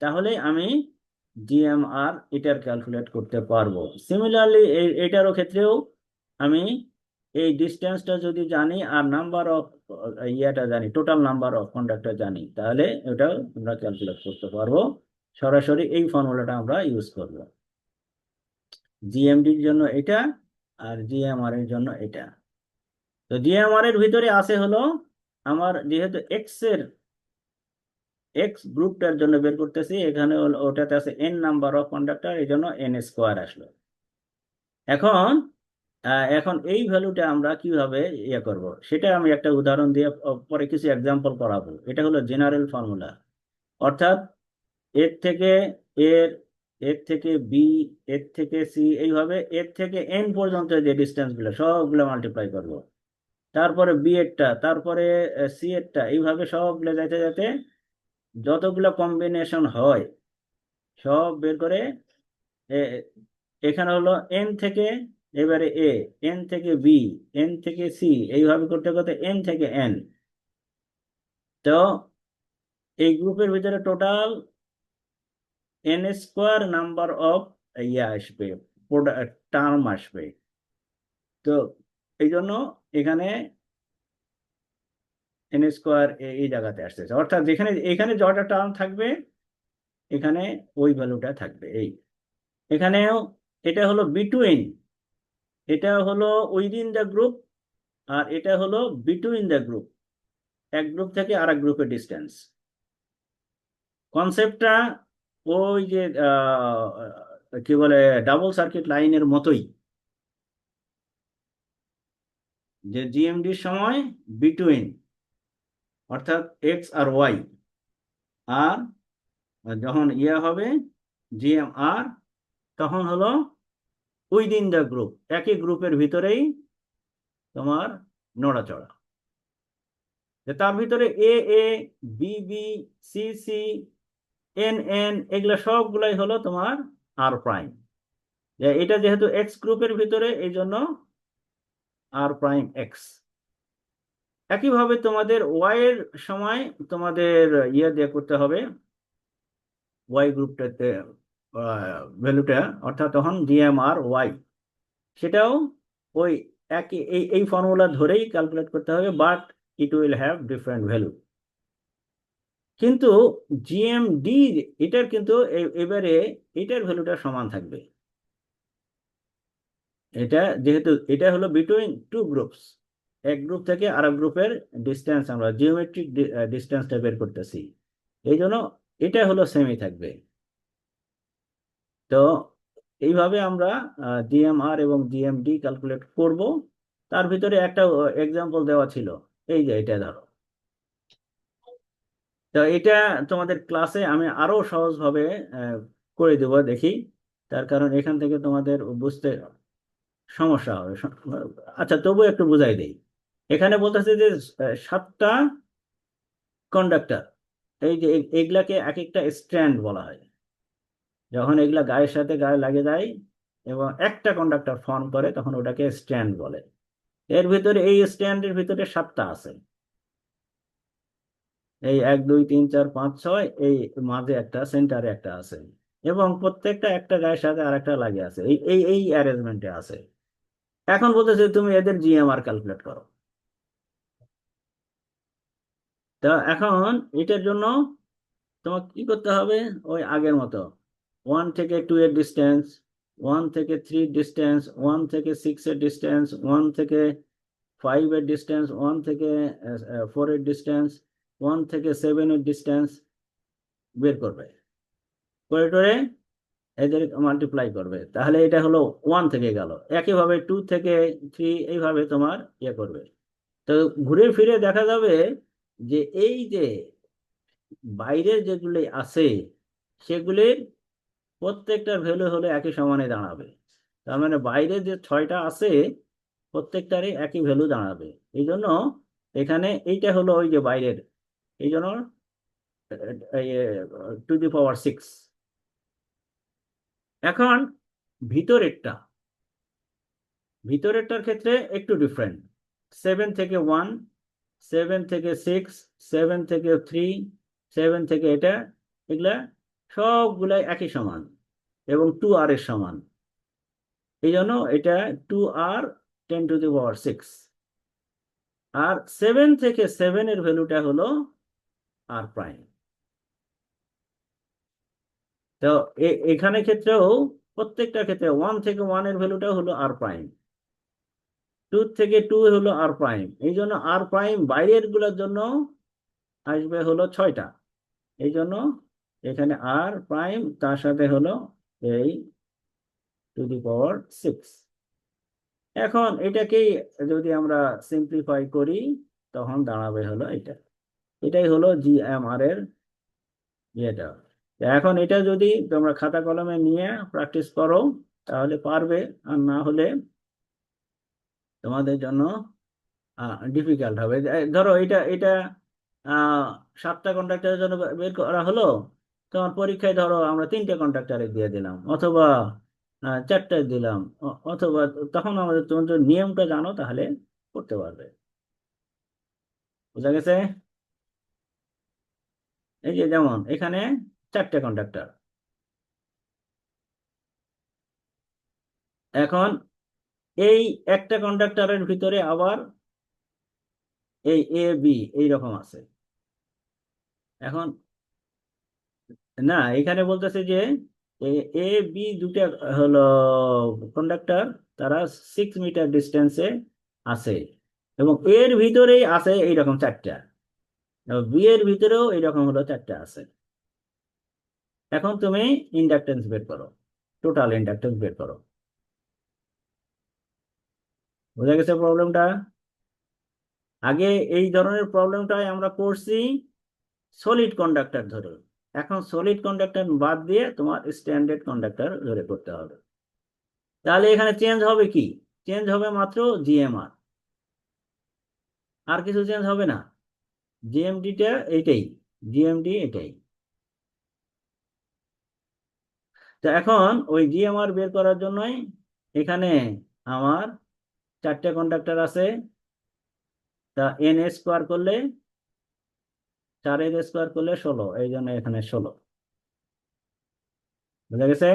তাহলে আমি জিএমআর এটার ক্যালকুলেট করতে পারবো। সিমিলারলি এটারও ক্ষেত্রেও আমি এই ডিস্টেন্সটা যদি জানি আর নাম্বার অফ ইয়াটা জানি, টোটাল নাম্বার অফ কন্ডাক্টর জানি, তাহলে এটাও আমরা ক্যালকুলেট করতে পারবো। সরাসরি এই ফর্মুলাটা আমরা ইউজ করব, জিএমডির জন্য এটা আর জিএমআর এর জন্য এটা। তো জিএমআর এর ভিতরে আছে হলো আমার, যেহেতু এক্স গ্রুপটার জন্য বের করতেছি, এখানে ওটাতে আছে এন নাম্বার অফ কন্ডাক্টর, এই জন্য এন স্কোয়ার আসলো। এখন এখন এই ভ্যালুটা আমরা কিভাবে ইয়ে করব, সেটা আমি একটা উদাহরণ দিয়ে পরে কিছু এক্সাম্পল করাবো। এটা হলো জেনারেল ফর্মুলা, অর্থাৎ এর থেকে এর, এর থেকে বি, এর থেকে সি, এইভাবে এর থেকে এন পর্যন্ত যে ডিস্টেন্স গুলো সবগুলো মাল্টিপ্লাই করব। তারপরে বি এরটা, তারপরে সি এরটা, এইভাবে সবগুলো যাইতে যাইতে যতগুলো কম্বিনেশন হয় সব বের করে এখানে হলো এন থেকে, এবারে এ, এন থেকে বি, এন থেকে সি, এইভাবে করতে করতে এন থেকে এন। তো এই গ্রুপের ভিতরে total N square number of ইয়ে আসবে, টার্ম আসবে। তো এই জন্য এখানে এন স্কোয়ার এই জায়গাতে আসতেছে, অর্থাৎ যেখানে এখানে যটা টার্ম থাকবে এখানে ওই ভ্যালুটা থাকবে। এখানেও এটা হলো বিটুইন, এটা হলো উইদিন দ্য গ্রুপ, আর এটা হলো বিটুইন দ্য গ্রুপ, এক গ্রুপ থেকে আরেক গ্রুপের ডিস্টেন্স। কনসেপ্টটা ওই যে কি বলে ডাবল সার্কিট লাইনের মতোই, যে জিএমডির সময় বিটুইন অর্থাৎ এক্স আর ওয়াই, আর যখন ইয়ে হবে জিএমআর তখন হলো উইদিন দ্য গ্রুপ, একই গ্রুপের ভিতরেই তোমার নড়াচড়া। যে তার ভিতরে A A, B B, C C, N N, এগুলো সবগুলাই হলো তোমার আর প্রাইম। এটা যেহেতু এক্স গ্রুপের ভিতরে এই জন্য আর প্রাইম এক্স। একইভাবে তোমাদের ওয়াই এর সময় তোমাদের ইয়ে দিয়ে করতে হবে, ওয়াই গ্রুপটাতে ভ্যালুটা, অর্থাৎ তখন জিএমআর ওয়াই, সেটাও ওই একই এই ফর্মুলা ধরেই ক্যালকুলেট করতে হবে, but it will have different value. কিন্তু জিএমডি এটার কিন্তু এবারে এটার ভ্যালুটা সমান থাকবে। এটা যেহেতু এটা হলো বিটুইন টু গ্রুপস, এক গ্রুপ থেকে আরেক গ্রুপের ডিস্টেন্স আমরা জিওমেট্রিক ডিস্টেন্সটা বের করতেছি, এই জন্য এটা হলো সেমই থাকবে। তো এইভাবে আমরা জিএমআর এবং জিএমডি ক্যালকুলেট করব। তার ভিতরে একটা এক্সাম্পল দেওয়া ছিল, এই যে এটা ধরো। তো এটা তোমাদের ক্লাসে আমি আরো সহজভাবে আহ, করে দেবো দেখি, তার কারণ এখান থেকে তোমাদের বুঝতে সমস্যা হবে। আচ্ছা, তবু একটু বুঝাই দেই। এখানে বলতেছে যে 7টা কন্ডাক্টর, এই যে এগুলাকে এক একটা স্ট্র্যান্ড বলা হয়। যখন এগুলা গায়ের সাথে গায়ে লাগে যায় এবং একটা কন্ডাক্টর ফর্ম করে, তখন ওটাকে স্ট্র্যান্ড বলে। এর ভিতরে এই স্ট্র্যান্ডের ভিতরে 7টা আছে, এই 1 2 3 4 5 6, এই মাঝে একটা, সেন্টারে একটা আছে, এবং প্রত্যেকটা একটা গায়ের সাথে আরেকটা লাগে আছে, এই এই এই অ্যারেঞ্জমেন্টে আছে। এখন বলতেছে তুমি এদের জিএমআর ক্যালকুলেট করো। তা এখন এটার জন্য তোমাকে কি করতে হবে, ওই আগের মতো 1 থেকে 2 এর ডিস্টেন্স, 1 থেকে 3 ডিস্টেন্স, 1 থেকে 6 এর ডিস্টেন্স, 1 থেকে 5 এর ডিস্টেন্স, 1 থেকে 4 এর ডিস্টেন্স, 1 থেকে 7 এর ডিস্টেন্স বের করবে, করে টরে এদের মাল্টিপ্লাই করবে, তাহলে এটা হলো 1 থেকে গেল। একইভাবে 2 থেকে 3, এইভাবে তোমার ইয়ে করবে। তো ঘুরে ফিরে দেখা যাবে যে এই যে বাইরের যেগুলি আছে সেগুলির প্রত্যেকটার ভ্যালু হলে একই সমানে দাঁড়াবে। তার মানে বাইরে যে 6টা আছে প্রত্যেকটারই একই ভ্যালু দাঁড়াবে। এই জন্য এখানে এইটা হলো ওই যে বাইরের, এই জন্য 2 to the power 6। এখন ভিতরেরটা, ভিতরেরটার ক্ষেত্রে একটু ডিফারেন্ট। 7 থেকে 1, 7 থেকে 6, 7 থেকে 3, 7 থেকে এটা, এগুলা সবগুলাই একই সমান এবং 2r এর সমান। এই জন্য এটা 2r 10 to the power 6। আর 7 থেকে 7 এর ভ্যালুটা হলো আর প্রাইম। তো এখানে ক্ষেত্রেও প্রত্যেকটা ক্ষেত্রে 1 থেকে 1 এর ভ্যালুটা হলো আর প্রাইম, 2 থেকে 2 হলো আর প্রাইম। এই জন্য আর প্রাইম বাইরের গুলোর জন্য আসবে হলো 6টা। এই জন্য এখানে আর প্রাইম তার সাথে হলো এই 2 to the power 6। এখন এটাকেই যদি আমরা সিম্পলিফাই করি তখন দাঁড়াবে হলো এটা। এটাই হলো জিএমআর এর ইয়েটা। এখন এটা যদি তোমরা খাতা কলমে নিয়ে প্র্যাকটিস করো তাহলে পারবে, আর না হলে তোমাদের জন্য ডিফিকাল্ট হবে। ধরো এটা এটা আহ 7টা কন্ডাক্টরের জন্য বের করা হলো, তোমার পরীক্ষায় ধরো আমরা 3টে কন্ডাক্টরে দিয়ে দিলাম, অথবা 4টায় দিলাম, অথবা, তখন আমাদের তোমরা যদি নিয়মটা জানো তাহলে করতে পারবে। বুঝা গেছে? এই যে যেমন এখানে 4টে কন্ডাক্টর, এখন এই একটা কন্ডাক্টরের ভিতরে আবার এই এ বি এইরকম আছে। এখন না, এখানে বলতেছে যে এ বি দুটা হলো কন্ডাক্টর, তারা 6 মিটার ডিস্টেন্সে আছে এবং এর ভিতরেই আছে এইরকম 4টা, বি এর ভিতরেও এইরকম হলো 4টা আছে। এখন তুমি ইন্ডাকটেন্স বের করো, টোটাল ইন্ডাকটেন্স বের করো। বুঝা গেছে প্রবলেমটা? আগে এই ধরনের প্রবলেমটাই আমরা করছি সলিড কন্ডাক্টর ধরে। এখন সলিড কন্ডাক্টর বাদ দিয়ে তোমার স্ট্যান্ডার্ড কন্ডাক্টর ধরে করতে হবে। তাহলে এখানে চেঞ্জ হবে কি? চেঞ্জ হবে মাত্র জিএমআর, আর কিছু চেঞ্জ হবে না। জিএমডিটা এইটাই, জিএমডি এটাই। তো এখন ওই জিএমআর বের করার জন্যই এখানে আমার 4টে কন্ডাক্টর আছে, তা এন স্কোয়ার করলে 4 স্কোয়ার করলে 16, এই জন্য এখানে 16। বুঝা গেছে?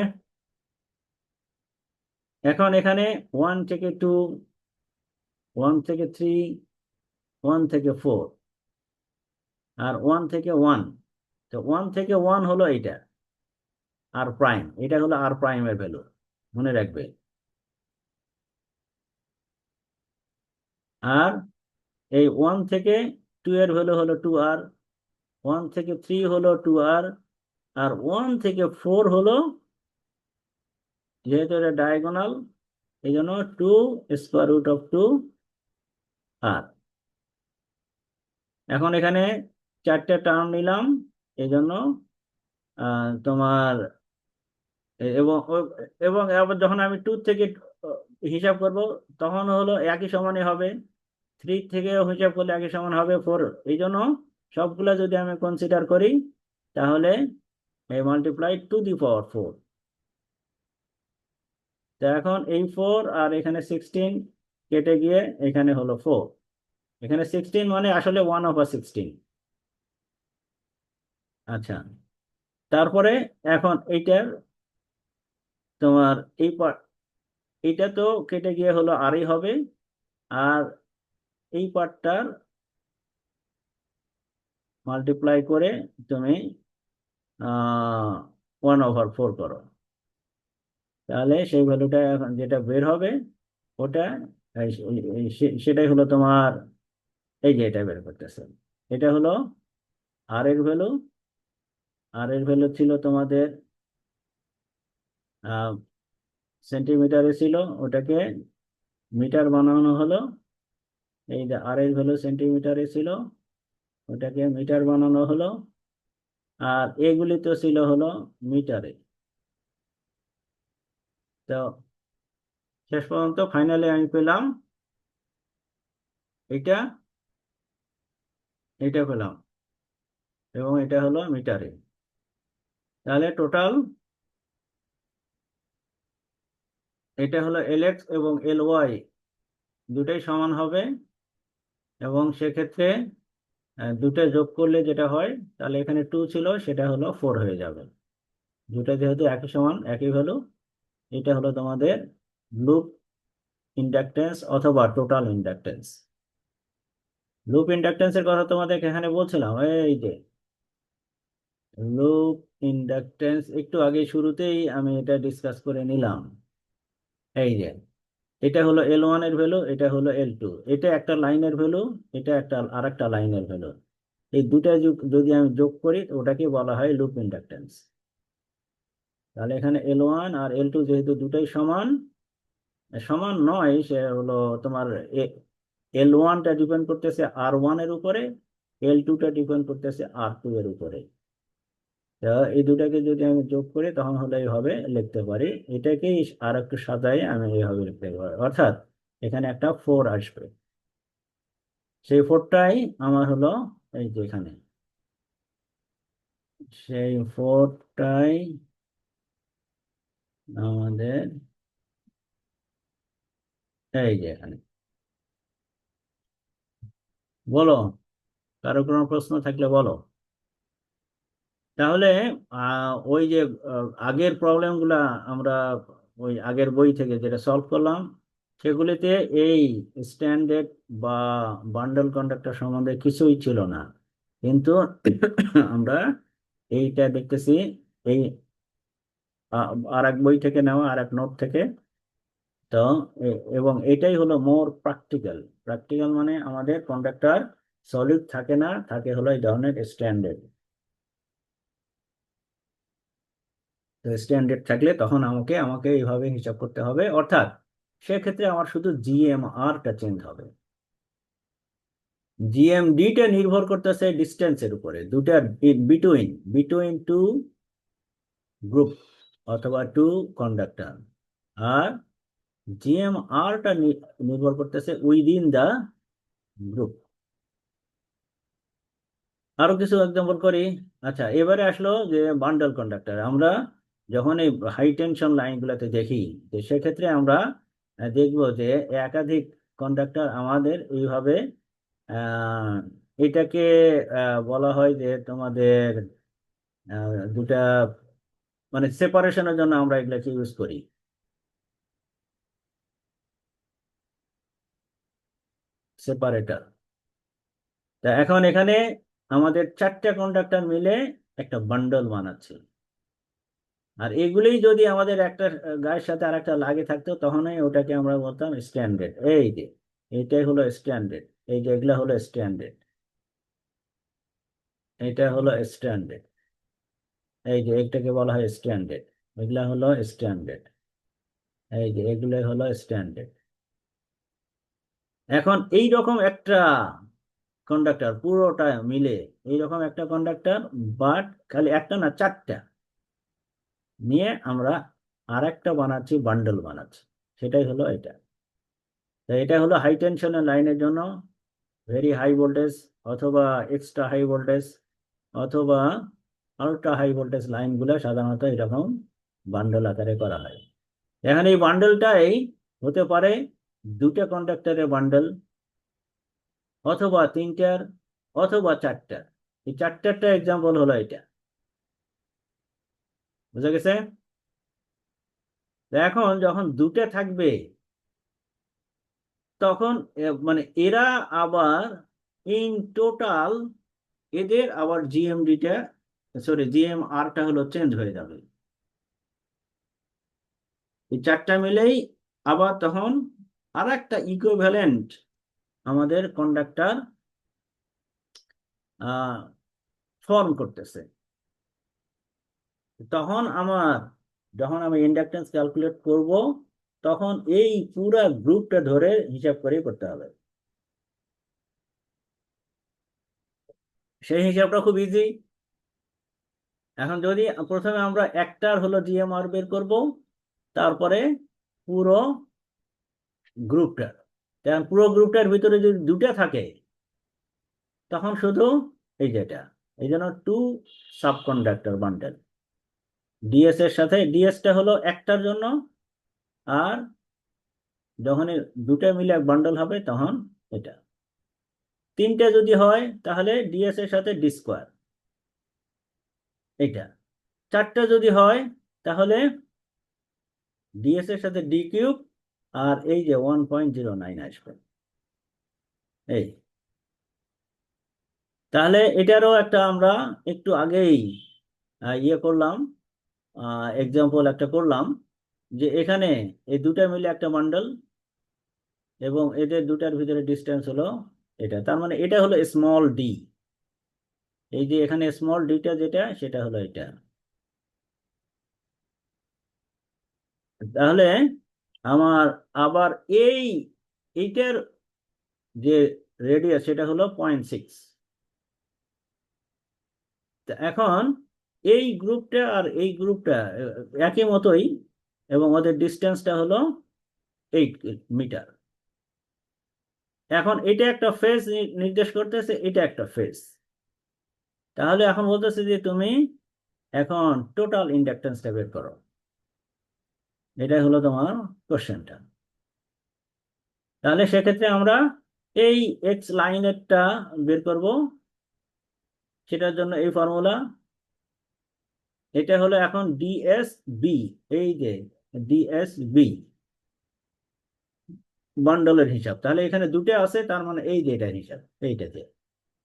এখন এখানে 1 থেকে 2, 1 থেকে 3, 1 থেকে 4, আর 1 থেকে 1। তো 1 থেকে 1 হলো এইটা আর প্রাইম, এটা হলো আর প্রাইমের ভ্যালু, মনে রাখবে। আর এই 1 থেকে 2 এর ভ্যালু হলো 2r, 1 থেকে 3 হলো 2r, আর 1 থেকে 4 হলো, যেহেতু এটা ডায়াগোনাল এই জন্য 2 স্কোয়ার রুট অফ 2r। এখন এখানে 4টে টার্ম নিলাম, এই জন্য তোমার এবং এবং আবার যখন আমি 2 থেকে হিসাব করব তখন হলো একই সমানই হবে, 3 থেকে হিসাব করলে একই সমান হবে 4। এই জন্য সবগুলা যদি আমি কনসিডার করি তাহলে এই মাল্টিপ্লাই 2 to the power 4। তো এখন এই 4 আর এখানে 16 কেটে গিয়ে এখানে হলো 4, এখানে 16 মানে আসলে 1/16। আচ্ছা, তারপরে এখন এইটার তোমার এই পার্ট, এইটা তো কেটে গিয়ে হলো আরই হবে, আর এই পার্টটার মাল্টিপ্লাই করে তুমি 1/4 করো, তাহলে সেই ভ্যালুটা এখন যেটা বের হবে ওটা সেটাই হলো তোমার, এই যে এটা বের করতেছে, এটা হলো আর এর ভ্যালু। আর এর ভ্যালু ছিল তোমাদের সেন্টিমিটারে ছিল, ওটাকে মিটার বানানো হলো। এই যে আর এর ভ্যালু সেন্টিমিটারে ছিল, ওটাকে মিটার বানানো হলো। আর এগুলি তো ছিল হলো মিটারে। তো শেষ পর্যন্ত ফাইনালি আমি পেলাম এটা, এটা পেলাম, এবং এটা হলো মিটারে। তাহলে টোটাল এটা হলো এলএক্স এবং এল ওয়াই দুটাই সমান হবে, এবং সেক্ষেত্রে দুটো যোগ করলে যেটা হয়, তাহলে এখানে 2 ছিল, সেটা হলো 4 হয়ে যাবে। দুটো যেহেতু একই সমান, একই ভ্যালু, এটা হলো তোমাদের লুপ ইন্ডাকটেন্স অথবা টোটাল ইন্ডাকটেন্স। লুপ ইন্ডাকটেন্সের কথা তোমাদের এখানে বলছিলাম, এই যে লুপ ইন্ডাকটেন্স একটু আগে শুরুতেই আমি এটা ডিসকাস করে নিলাম। এই যে এটা হলো L1 এর ভ্যালু, এটা হলো L2, এটা একটা লাইনের ভ্যালু, এটা একটা আরেকটা লাইনের ভ্যালু। এই দুটা যদি আমি যোগ করি, ওটাকে বলা হয় লুপ ইন্ডাকটেন্স। তাহলে এখানে L1 আর L2 যেহেতু দুটাই সমান, সমান নয়, সে হলো তোমার L1টা ডিপেন্ড করতেছে R1 এর উপরে, L2টা ডিপেন্ড করতেছে R2 এর উপরে। তা এই দুটাকে যদি আমি যোগ করি, তখন হলে এইভাবে লিখতে পারি। এটাকেই আর একটু সাজাই আমি এইভাবে লিখতে পারি, অর্থাৎ এখানে একটা 4 আসবে। সেই 4টাই আমার হলো এই যে এখানে, সেই 4টাই আমাদের এই যে এখানে। বলো, কারো কোনো প্রশ্ন থাকলে বলো। তাহলে ওই যে আগের প্রবলেমগুলা আমরা ওই আগের বই থেকে যেটা সলভ করলাম, সেগুলিতে এই স্ট্যান্ডার্ড বা বান্ডল কন্ডাক্টর সম্বন্ধে কিছুই ছিল না, কিন্তু আমরা এইটা দেখতেছি এই আর এক বই থেকে নেওয়া, আর এক নোট থেকে। তো এবং এটাই হলো মোর প্র্যাকটিক্যাল। প্র্যাকটিক্যাল মানে আমাদের কন্ডাক্টর সলিড থাকে না, থাকে হলো এই ধরনের স্ট্যান্ডার্ড। তো স্ট্যান্ডার্ড থাকলে তখন আমাকে আমাকে এইভাবে হিসাব করতে হবে, অর্থাৎ সেক্ষেত্রে আমার শুধু জিএমআরটা চেঞ্জ হবে। জিএমডিটা নির্ভর করতেছে ডিস্টেন্সের উপরে, দুটার বিটুইন বিটুইন টু গ্রুপ অথবা টু কন্ডাক্টর। আর জিএমআরটা নির্ভর করতেছে উইদিন দা গ্রুপ। আরো কিছু এক্সাম্পল করি। আচ্ছা, এবারে আসলো যে বান্ডল কন্ডাক্টর। আমরা যখন এই হাই টেনশন লাইনগুলোতে দেখি, তো সেক্ষেত্রে আমরা দেখব যে একাধিক কন্ডাক্টর আমাদের এইভাবে আহ, এটাকে বলা হয় যে তোমাদের দুটা মানে সেপারেশনের জন্য আমরা এগুলাকে ইউজ করি, সেপারেটর। তা এখন এখানে আমাদের 4টা কন্ডাক্টর মিলে একটা বান্ডল বানাচ্ছে। আর এগুলোই যদি আমাদের একটা গায়ের সাথে আর একটা লাগে থাকতো, তখনই ওটাকে আমরা বলতাম স্ট্যান্ডার্ড। এই যে এটাই হলো স্ট্যান্ডার্ড, এই যে এগুলা হলো স্ট্যান্ডার্ড, এটা হলো স্ট্যান্ডার্ড, এই যে এটাকে বলা হয় স্ট্যান্ডার্ড, এগুলা হলো স্ট্যান্ডার্ড, এই যে এগুলো হলো স্ট্যান্ডার্ড। এখন এই রকম একটা কন্ডাক্টর পুরোটা মিলে, এইরকম একটা কন্ডাক্টর, বাট খালি একটা না, 4টা নিয়ে আমরা আর একটা বানাচ্ছি, বান্ডল বানাচ্ছি, সেটাই হলো এটা। তো এটা হলো হাই টেনশনের লাইনের জন্য ভেরি হাই ভোল্টেজ অথবা এক্সট্রা হাই ভোল্টেজ অথবা আলট্রা হাই ভোল্টেজ লাইনগুলো সাধারণত এরকম বান্ডল আকারে করা হয়। এখানে এই বান্ডলটাই হতে পারে দুটো কন্ডাক্টরের বান্ডল, অথবা 3টার, অথবা 4টার। এই 4টারটা এক্সাম্পল হলো এটা। বুঝা গেছে? তো এখন যখন দুটো থাকবে, তখন মানে এরা আবার ইন টোটাল, এদের আবার জিএমডিটা, সরি জিএমআরটা হলো চেঞ্জ হয়ে যাবে। এই 4টা মিলেই আবার তখন আর একটা ইকুইভ্যালেন্ট আমাদের কন্ডাক্টর ফর্ম করতেছে। তখন আমার, যখন আমি ইন্ডাকটেন্স ক্যালকুলেট করব, তখন এই পুরা গ্রুপটা ধরে হিসাব করে করতে হবে। সেই হিসাবটা খুব ইজি। এখন যদি প্রথমে আমরা একটার হলো জিএমআর বের করব, তারপরে পুরো গ্রুপটার। কারণ পুরো গ্রুপটার ভিতরে যদি দুটা থাকে তখন শুধু এই যেটা, এই জন্য টু সাবকন্ডাক্টর বান্ডেল। ডিএস এর সাথে ডিএসটা হলো একটার জন্য, আর যখন এই দুটা মিলে এক বান্ডল হবে তখন এটা। তিনটে যদি হয় তাহলে ডিএস এর সাথে ডি স্কোয়ার এটা। চারটা যদি হয় তাহলে ডিএস এর সাথে ডি কিউব, আর এই যে 1.09 আসবে এই। তাহলে এটারও একটা আমরা একটু আগেই ইয়ে করলাম, এক্সাম্পল একটা করলাম, যে এখানে এই দুটা মিলে একটা বান্ডল এবং এদের দুটার ভিতরে ডিস্টেন্স হলো এটা, তার মানে এটা হলো স্মল ডি। এই যে এখানে স্মল ডিটা যেটা সেটা হলো এটা। তাহলে আমার আবার এইটার যে রেডিয়াস সেটা হলো 0.6। এখন এই গ্রুপটা আর এই গ্রুপটা একই মতোই, এবং ওদের ডিস্টেন্সটা হলো 8 মিটার। এখন এটা একটা ফেজ নির্দেশ করতেছে, এটা একটা ফেজ। তাহলে এখন বলতেছে যে তুমি এখন টোটাল ইন্ডাকটেন্সটা বের করো। এটাই হলো তোমার কোশ্চেনটা। তাহলে সেক্ষেত্রে আমরা এই এক্স লাইনেরটা বের করব, সেটার জন্য এই ফর্মুলা। এটা হলো এখন ডিএস বি, এই যে ডিএস বি বান্ডলের হিসাব। তাহলে এখানে দুটো আছে, তার মানে এই যে এটার হিসাব এইটাতে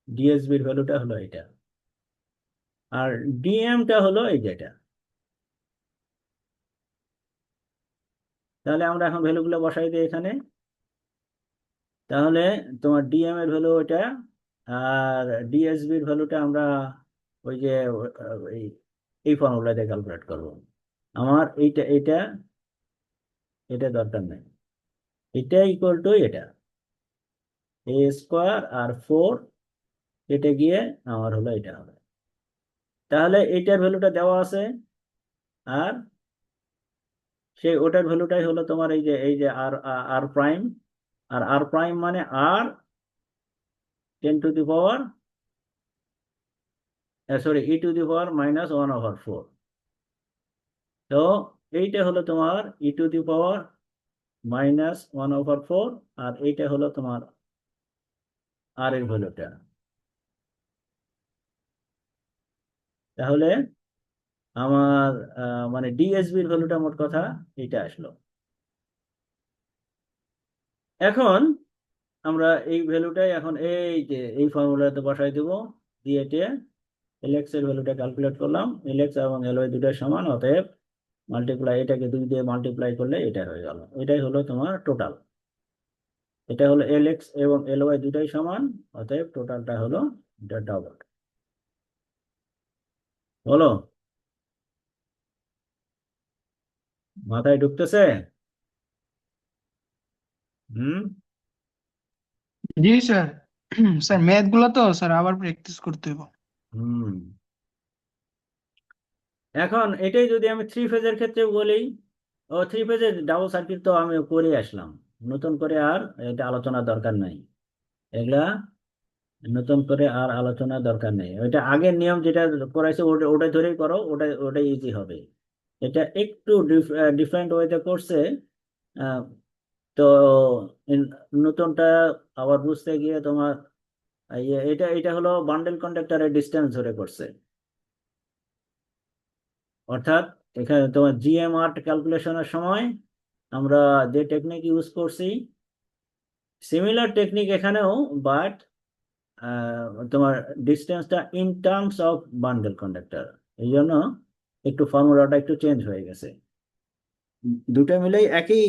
ডিএসবির ভ্যালুটা হলো এটা, আর ডিএমটা হলো এই যেটা। তাহলে আমরা এখন ভ্যালুগুলো বসাই দিই এখানে। তাহলে তোমার ডিএম এর ভ্যালু ওইটা, আর ডিএসবির ভ্যালুটা আমরা ওই যে এই এই ফর্মুলা দিয়ে ক্যালকুলেট করবো। আমার এইটা এটা এটা দরকার নেই, এটা ইকুয়াল টু এটা এ স্কোয়ার আর 4 কেটে গিয়ে আমার হলো এটা হবে। তাহলে এইটার ভ্যালুটা দেওয়া আছে, আর সেই ওটার ভ্যালুটাই হলো তোমার এই যে আর আর প্রাইম। আর আর প্রাইম মানে R 10 to the power, sorry e to the power -1/4। তো এইটা হলো তোমার e টু দি পাওয়ার -1/4, আর এইটা হলো তোমার আর এর ভ্যালুটা। তাহলে আমার মানে ডিএসবির ভ্যালুটা মোট কথা এইটা আসলো। এখন আমরা এই ভ্যালুটাই এখন এই যে এই ফর্মুলাতে বসাই দেব, দিয়ে এটা এলএক্স এর ভ্যালুটা ক্যালকুলেট করলাম। এলএক্স এবং এলওয়াই দুটাই সমান, অতএব মাল্টিপ্লাই, এটাকে 2 দিয়ে মাল্টিপ্লাই করলে এটা হয়ে গেল। এটাই হলো তোমার টোটাল। এটা হলো এলএক্স এবং এলওয়াই দুটাই সমান, অতএব টোটালটা হলো এটা ডবল। বলো, মাথায় ঢুকতেছে? হুম। জি স্যার। স্যার ম্যাথ গুলো তো স্যার আবার প্র্যাকটিস করতে হবে। হুম। এখন এটাই যদি আমি থ্রি ফেজের ক্ষেত্রে বলি, ও থ্রি ফেজের ডাবল সার্কিট তো আমি করে আসলাম, নতুন করে আর এটা আলোচনার দরকার নাই। এগুলা নতুন করে আর আলোচনার দরকার নেই, ওইটা আগের নিয়ম যেটা করাইছে ওটা ওটাই ধরেই করো, ওটাই ইজি হবে। এটা একটু ডিফারেন্ট ওয়েতে করছে। আহ, তো নতুনটা আবার বুঝতে গিয়ে তোমার এটা এটা হলো বান্ডেল কন্ডাক্টরের ডিস্টেন্স ধরে করছে। অর্থাৎ এখানে তোমার জিএমআর ক্যালকুলেশনের সময় আমরা যে টেকনিক ইউজ করছি, সিমিলার টেকনিক এখানেও, বাট তোমার ডিস্টেন্সটা in terms of bundle conductor, এই জন্য একটু ফর্মুলাটা একটু চেঞ্জ হয়ে গেছে। দুটো মিলেই একই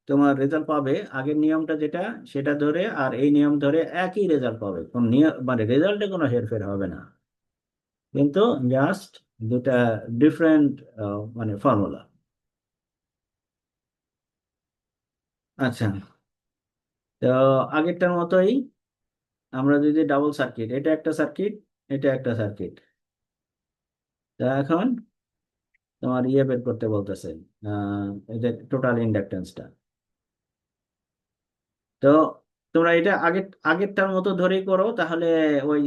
তোমার রেজাল্ট পাবে, আগের নিয়মটা যেটা সেটা ধরে আর এই নিয়ম ধরে একই রেজাল্ট পাবে, কোন নিয়ম মানে রেজাল্টে কোনো হেরফের হবে না, কিন্তু জাস্ট দুটা ডিফারেন্ট মানে ফর্মুলা। আচ্ছা, তো আগেরটার মতোই আমরা যদি ডাবল সার্কিট, এটা একটা সার্কিট, এটা একটা সার্কিট, তা এখন তোমার ইয়ে বের করতে বলতেছে, এদের টোটাল ইন্ডাকটেন্সটা। তো তোমরা এটা আগেরটার মতো ধরেই করো তাহলে। ওই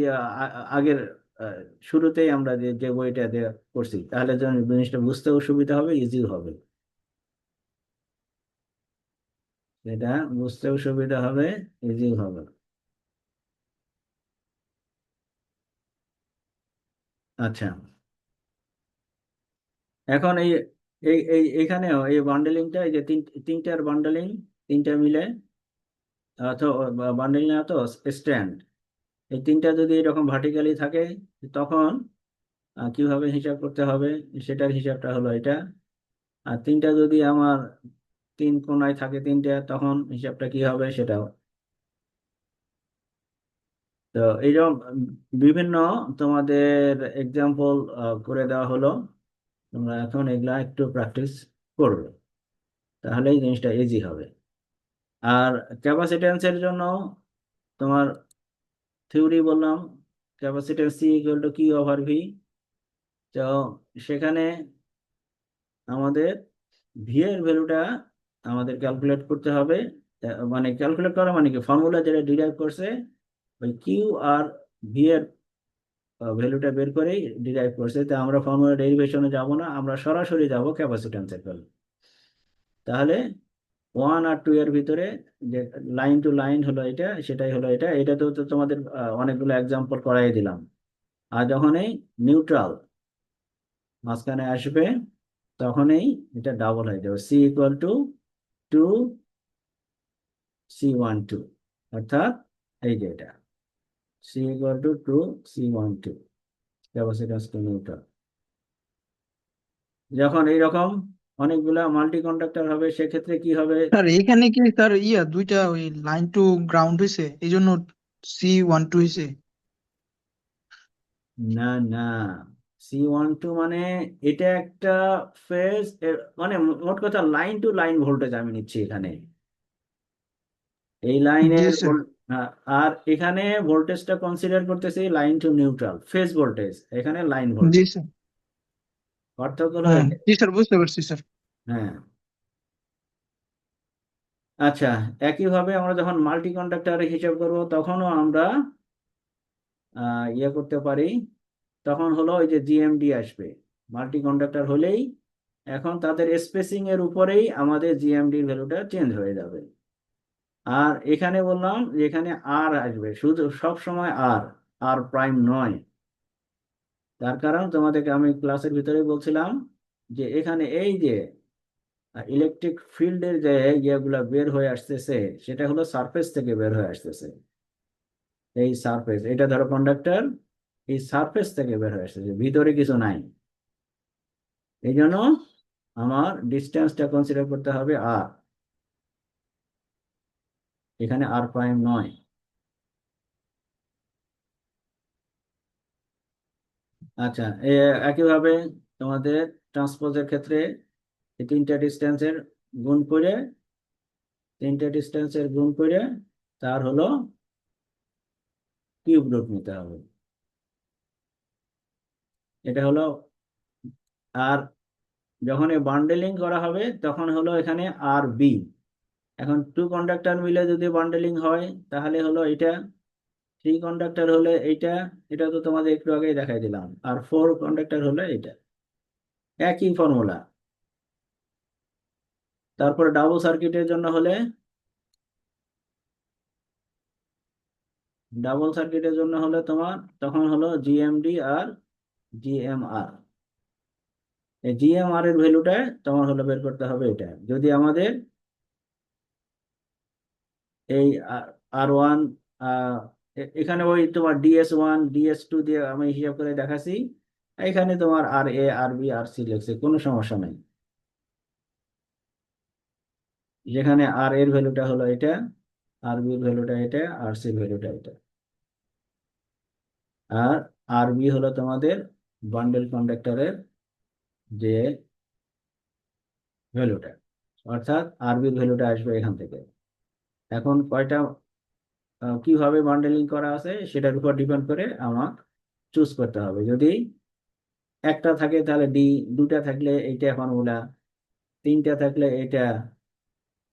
আগের আহ, শুরুতেই আমরা যে যে বইটা দিয়ে করছি, তাহলে যেন জিনিসটা বুঝতেও সুবিধা হবে, ইজিও হবে। এটা বুঝতেও সুবিধা হবে, ইজিও হবে। আচ্ছা, এখন এই এই এই এখানেও এই বান্ডেলিংটা, এই যে তিনটার বান্ডেলিং, তিনটা মিলে, অথবা বান্ডেলিং না তো স্ট্যান্ড, এই তিনটা যদি এরকম ভার্টিক্যালি থাকে, তখন কিভাবে হিসাব করতে হবে, সেটার হিসাবটা হলো এটা। আর তিনটা যদি আমার তিন কোণায় থাকে তিনটা, তখন হিসাবটা কি হবে সেটাও। তো এইরকম বিভিন্ন তোমাদের এক্সাম্পল করে দেওয়া হলো। তোমরা এখন এগুলা একটু প্র্যাকটিস করবে, তাহলেই জিনিসটা ইজি হবে। আর ক্যাপাসিট্যান্সের জন্য তোমার থিওরি বললাম, capacitance C equal to Q over V. তো সেখানে আমাদের ভি এর ভ্যালুটা আমাদের ক্যালকুলেট করতে হবে। মানে ক্যালকুলেট করা মানে কি, ফর্মুলা যেটা ডিরাইভ করছে ওই কিউ আর ভি এর ভ্যালুটা বের করেই ডিরাইভ করছে। তো আমরা ফর্মুলা ডেরিভেশনে যাব না, আমরা সরাসরি যাব ক্যাপাসিট্যান্সের ভ্যালু। তাহলে 1 আর 2 এর ভিতরে যে লাইন টু লাইন হলো এটা, সেটাই হলো এটা। এটা তো তোমাদের অনেকগুলো এক্সাম্পল করাই দিলাম। আর যখনই নিউট্রাল মাঝখানে আসবে, তখনই এটা ডাবল হয়ে যাবে, সি ইকুয়াল টু 2 C12, অর্থাৎ এই যে এটা C equal to 2 C12, capacitance to neutral. যখন এইরকম অনেকগুলা মাল্টি কন্ডাক্টর হবে, সেক্ষেত্রে কি হবে? স্যার এখানে কি স্যার দুইটা ওই লাইন টু গ্রাউন্ড হয়েছে এই জন্য C12 হয়েছে? না, না, C12 মানে এটা একটা ফেজ, মানে মোট কথা লাইন টু লাইন ভোল্টেজ আমি নিচ্ছি এখানে, এই জি লাইনের স্যার। আর এখানে ভোল্টেজটা কনসিডার করতেছি line to neutral phase voltage, এখানে লাইন জি ভোল্টেজ। স্যার। পার্থক্য হলো হ্যাঁ এটা। জি স্যার, বুঝতে পারছি স্যার। হ্যাঁ। আচ্ছা, একইভাবে আমরা যখন মাল্টি কন্ডাক্টরের হিসাব করব, তখনও আমরা ইয়ে করতে পারি। তখন হলো ওই যে জিএমডি আসবে, মাল্টি কন্ডাক্টর হলেই এখন তাদের স্পেসিং এর উপরেই আমাদের জিএমডির ভ্যালুটা চেঞ্জ হয়ে যাবে। আর এখানে বললাম যে এখানে আর আসবে, শুধু সব সময় আর, আর প্রাইম নয়। তার কারণ তোমাদেরকে আমি ক্লাসের ভিতরে বলছিলাম যে এখানে এই যে ইলেকট্রিক ফিল্ডের যে ইয়েগুলা বের হয়ে আসতেছে, সেটা হলো সারফেস থেকে বের হয়ে আসতেছে। এই সারফেস, এটা ধরো কন্ডাক্টর, এই সারফেস থেকে বের হয়ে আসতেছে, ভিতরে কিছু নাই। এই জন্য আমার ডিস্টেন্সটা কনসিডার করতে হবে আর, এখানে আর প্রাইম নয়। আচ্ছা, একইভাবে তোমাদের ট্রান্সপোজের ক্ষেত্রে এই গুণ করে তিনটা ডিস্টেন্সের গুণ করে তার হলো কিউব রুট নিতে হবে। এটা হলো। আর যখন এই বান্ডেলিং করা হবে, তখন হলো এখানে আর বি। এখন টু কন্ডাক্টর মিলে যদি বান্ডেলিং হয়, তাহলে হলো এটা। থ্রি কন্ডাক্টর হলে এইটা, এটা তো তোমাদের একটু আগেই দেখাই দিলাম। আর ফোর কন্ডাক্টর হলে এটা, একই ফর্মুলা। তারপরে ডাবল সার্কিটের জন্য হলে, তোমার তখন হলো জিএমডি আর জিএমআর। এই জিএমআর এর ভ্যালুটা তোমার হলো বের করতে হবে এটা, যদি আমাদের এই R1, এখানে ওই তোমার DS1 DS2 দিয়ে আমি হিসাব করে দেখাচ্ছি। এখানে তোমার RA RB RC লিখছে, কোনো সমস্যা নাই। যেখানে আর এর ভ্যালুটা হলো এটা, আর বি এর ভ্যালুটা এটা, আর সি এর ভ্যালুটা এটা। আর আর বি হলো তোমাদের বান্ডেল কন্ডাক্টরের যে ভ্যালুটা, অর্থাৎ আর বির ভ্যালুটা আসবে এখান থেকে। এখন কয়টা কিভাবে বান্ডেলিং করা আছে সেটার উপর ডিপেন্ড করে আমার চুজ করতে হবে। যদি একটা থাকে তাহলে ডি, দুটা থাকলে এইটা ফর্মুলা, তিনটা থাকলে এটা,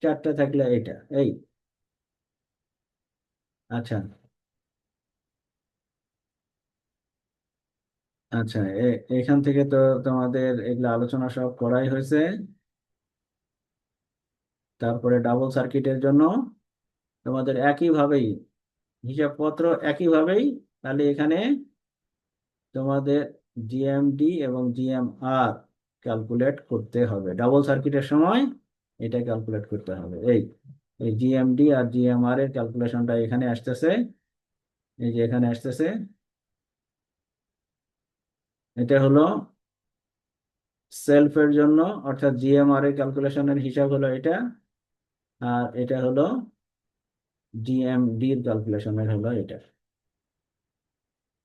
চারটা থাকলে এটা, এই। আচ্ছা আচ্ছা, এখান থেকে তো তোমাদের এগুলো আলোচনা সব করাই হয়েছে। তারপরে ডাবল সার্কিটের জন্য তোমাদের একইভাবেই হিসাবপত্র একইভাবেই, তাহলে এখানে তোমাদের জিএমডি এবং জিএমআর ক্যালকুলেট করতে হবে ডাবল সার্কিটের সময়। এটা ক্যালকুলেট করতে হবে। এই এই জিএমডি আর জিএমআর এর ক্যালকুলেশনটা এখানে আসতেছে, এই যে এখানে আসতেছে। এটা হলো সেলফের জন্য, অর্থাৎ জিএমআর এর ক্যালকুলেশনের হিসাব হলো এটা, আর এটা হলো জিএমডি এর ক্যালকুলেশনের হলো এটা।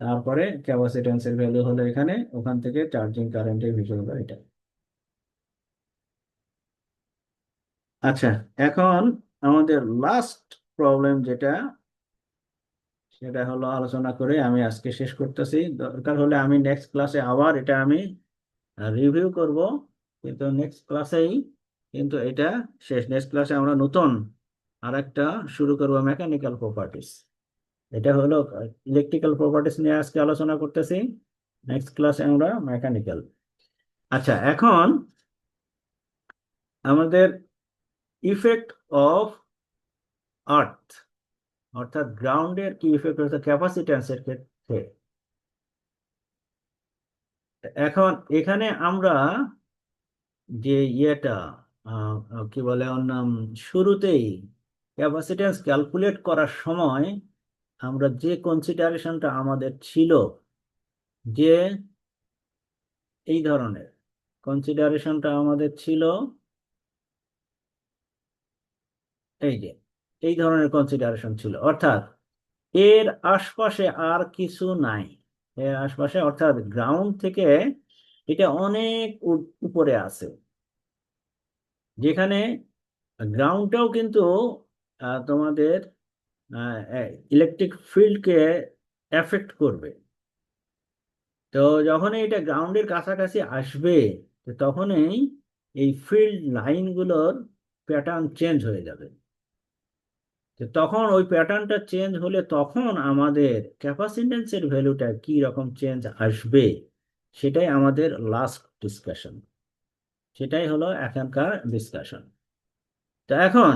তারপরে ক্যাপাসিট্যান্সের ভ্যালু হলো এখানে, ওখান থেকে চার্জিং কারেন্টের হিসাব হলো এটা। আচ্ছা, এখন আমাদের লাস্ট প্রবলেম যেটা, সেটা হলো আলোচনা করে আমি আজকে শেষ করতেছি। দরকার হলে আমি নেক্সট ক্লাসে আবার এটা আমি রিভিউ করব, কিন্তু নেক্সট ক্লাসেই কিন্তু এটা শেষ। নেক্সট ক্লাসে আমরা নতুন আর একটা শুরু করব, মেকানিক্যাল প্রপার্টিস। এটা হলো ইলেকট্রিক্যাল প্রপার্টিস নিয়ে আজকে আলোচনা করতেছি, নেক্সট ক্লাসে আমরা মেকানিক্যাল। আচ্ছা, এখন আমাদের ইফেক্ট অফ আর্থ, অর্থাৎ গ্রাউন্ডের কি ইফেক্ট হচ্ছে ক্যাপাসিট্যান্সের ক্ষেত্রে। এখন এখানে আমরা যে ইয়েটা কি বলে ওর নাম, শুরুতেই ক্যাপাসিট্যান্স ক্যালকুলেট করার সময় আমরা যে কনসিডারেশনটা আমাদের ছিল, যে এই ধরনের কনসিডারেশনটা আমাদের ছিল, এই যে এই ধরনের কনসিডারেশন ছিল, অর্থাৎ এর আশপাশে আর কিছু নাই। এর আশপাশে অর্থাৎ গ্রাউন্ড থেকে এটা অনেক উপরে আছে, যেখানে গ্রাউন্ডটাও কিন্তু তোমাদের ইলেকট্রিক ফিল্ডকে এফেক্ট করবে। তো যখন এটা গ্রাউন্ডের কাছাকাছি আসবে, তো তখনই এই ফিল্ড লাইনগুলোর প্যাটার্ন চেঞ্জ হয়ে যাবে। তো তখন ওই প্যাটার্নটা চেঞ্জ হলে তখন আমাদের ক্যাপাসিট্যান্সের ভ্যালুটা কি রকম চেঞ্জ আসবে, সেটাই আমাদের লাস্ট ডিসকাশন, সেটাই হলো এখনকার ডিসকাশন। তো এখন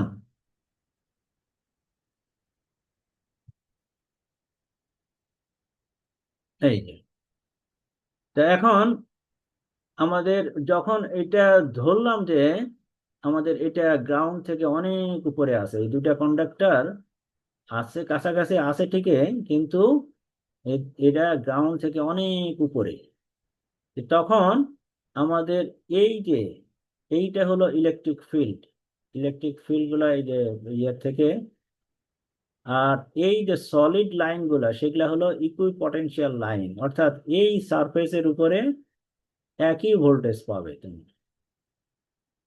এই যে, তো এখন আমাদের যখন এটা ধরলাম যে আমাদের এটা গ্রাউন্ড থেকে অনেক উপরে আছে, এই দুটা কন্ডাক্টর আছে কাছাকাছি আছে ঠিকই, কিন্তু এটা গ্রাউন্ড থেকে অনেক উপরে। তখন আমাদের এই যে এইটা হলো ইলেকট্রিক ফিল্ড, ইলেকট্রিক ফিল্ড গুলা এই যে ইয়ে থেকে, আর এই যে সলিড লাইন গুলা সেগুলা হলো ইকুইপটেনশিয়াল লাইন, অর্থাৎ এই সারফেসের উপরে একই ভোল্টেজ পাবে তুমি।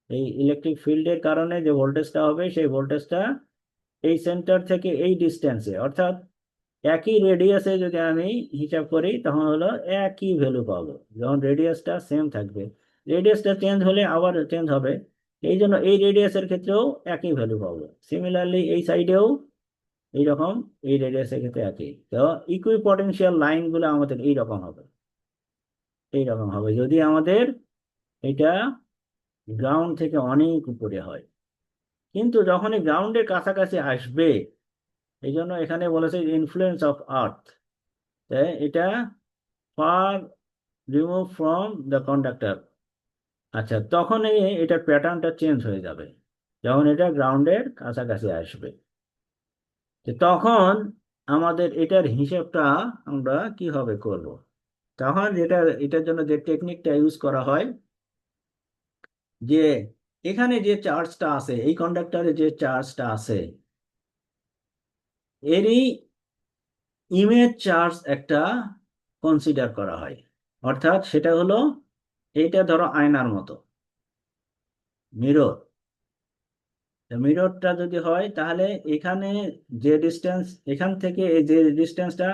এই ইলেকট্রিক ফিল্ডের কারণে যে ভোল্টেজটা হবে, সেই ভোল্টেজটা এই সেন্টার থেকে এই ডিস্টেন্সে, অর্থাৎ একই রেডিয়াসে যদি আমি হিসাব করি, তখন হলো একই ভ্যালু পাবো। যখন রেডিয়াসটা সেম থাকবে, রেডিয়াসটা চেঞ্জ হলে আবার চেঞ্জ হবে, এই জন্য এই রেডিয়াসের ক্ষেত্রেও একই ভ্যালু পাবো। সিমিলারলি এই সাইডেও এইরকম, এই রেডিয়াসের ক্ষেত্রে একই। তো ইকুইপটেনশিয়াল লাইনগুলো আমাদের এইরকম হবে, এইরকম হবে যদি আমাদের এটা গ্রাউন্ড থেকে অনেক উপরে হয়। কিন্তু যখনই গ্রাউন্ডের কাছাকাছি আসবে, এই জন্য এখানে বলেছে ইনফ্লুয়েন্স অফ আর্থ, এটা far remove from the conductor. আচ্ছা, তখন এটার প্যাটার্নটা চেঞ্জ হয়ে যাবে যখন এটা গ্রাউন্ডের কাছাকাছি আসবে। তো তখন আমাদের এটার হিসেবটা আমরা কিভাবে করব, তখন যেটা এটার জন্য যে টেকনিকটা ইউজ করা হয়, যে এখানে যে চার্জটা আছে, এই কন্ডাক্টরে যে চার্জটা আছে, এরই ইমেজ চার্জ একটা কনসিডার করা হয়। অর্থাৎ সেটা হলো, এইটা ধরো আয়নার মতো মিরর। মিররটা যদি হয়, তাহলে এখানে যে ডিস্টেন্স, এখান থেকে এই যে ডিস্টেন্সটা,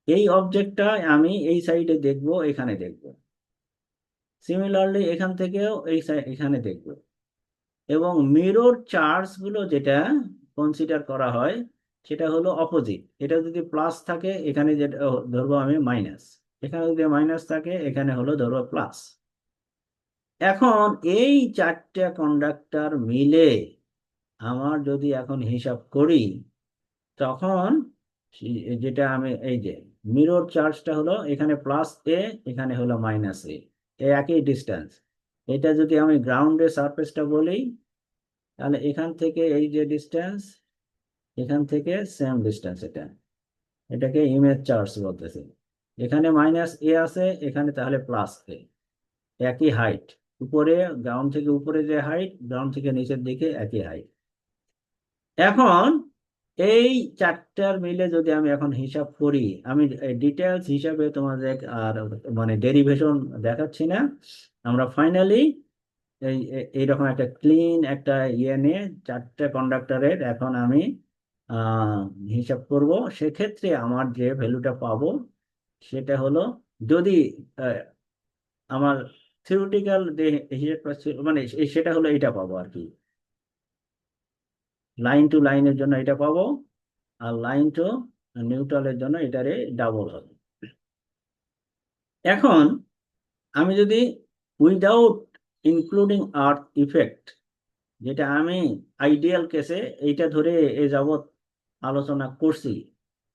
এই অবজেক্টটা আমি এই সাইডে দেখব, এখানে দেখব। সিমিলারলি এখান থেকেও এখানে দেখব। এবং মিরর চার্জ গুলো যেটা কনসিডার করা হয়, সেটা হলো অপোজিট। এটা যদি প্লাস থাকে এখানে যেটা ধরবো আমি মাইনাস, এখানে যদি মাইনাস থাকে এখানে হলো ধরবো প্লাস। এখন এই চারটে কন্ডাক্টর মিলে আমার যদি এখন হিসাব করি, তখন যেটা আমি এই যে মিরর চার্জটা হলো এখানে প্লাস এ, এখানে হলো মাইনাস এ, একই ডিস্টেন্স। এটা যদি আমি গ্রাউন্ডের সারফেসটা বলি, তাহলে এখান থেকে এই যে ডিস্টেন্স, এখান থেকে সেম ডিস্টেন্স, এটাকে ইমেজ চার্জ বলতেছে। এখানে মাইনাস এ আছে, এখানে তাহলে প্লাস এ, একই হাইট। উপরে গ্রাউন্ড থেকে উপরে যে হাইট, গ্রাউন্ড থেকে নিচের দিকে একই হাইট। এখন এই চারটার মিলে যদি আমি এখন হিসাব করি, আমি ডিটেলস হিসাবে তোমাদের আর মানে ডেরিভেশন দেখাচ্ছি না। আমরা ফাইনালি এইরকম একটা ক্লিন একটা ইয়ে নিয়ে চারটে কন্ডাক্টরের এখন আমি আহ, হিসাব করব। সেক্ষেত্রে আমার যে ভ্যালুটা পাবো সেটা হলো, যদি আহ, আমার থিওরিটিক্যাল যে হিসাবটা মানে সেটা হলো এটা পাবো আর কি। লাইন টু লাইনের জন্য এটা পাবো, আর লাইন টু নিউট্রালের জন্য এটারে ডাবল হবে। এখন আমি যদি উইদাউট ইনক্লুডিং আর্থ ইফেক্ট, যেটা আমি আইডিয়াল কেসে এইটা ধরে এ যাবৎ আলোচনা করছি,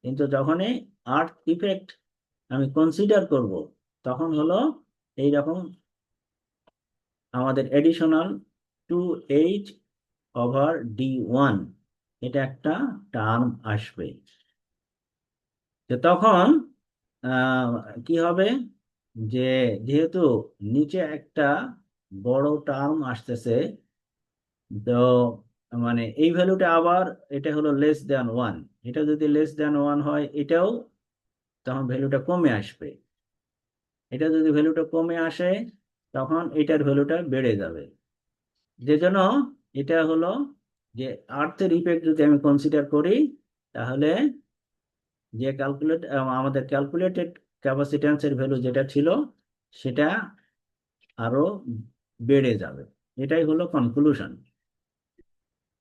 কিন্তু যখনই আর্থ ইফেক্ট আমি কনসিডার করব, তখন হলো এইরকম আমাদের এডিশনাল 2h/d1, এটা একটা টার্ম আসবে। তো তখন আহ, কি হবে, যে যেহেতু নিচে একটা বড় টার্ম আসতেছে, তো মানে এই ভ্যালুটা আবার এটা হলো লেস দেন ওয়ান, এটা যদি লেস দেন ওয়ান হয় এটাও তখন ভ্যালুটা কমে আসবে। এটা যদি ভ্যালুটা কমে আসে তখন এটার ভ্যালুটা বেড়ে যাবে। যে জন্য এটা হলো যে আর্থের ইফেক্ট যদি আমি কনসিডার করি, তাহলে যে আমাদের ক্যালকুলেটেড ক্যাপাসিট্যান্সের ভ্যালু যেটা ছিল সেটা আরো বেড়ে যাবে। এটাই হলো কনক্লুশন।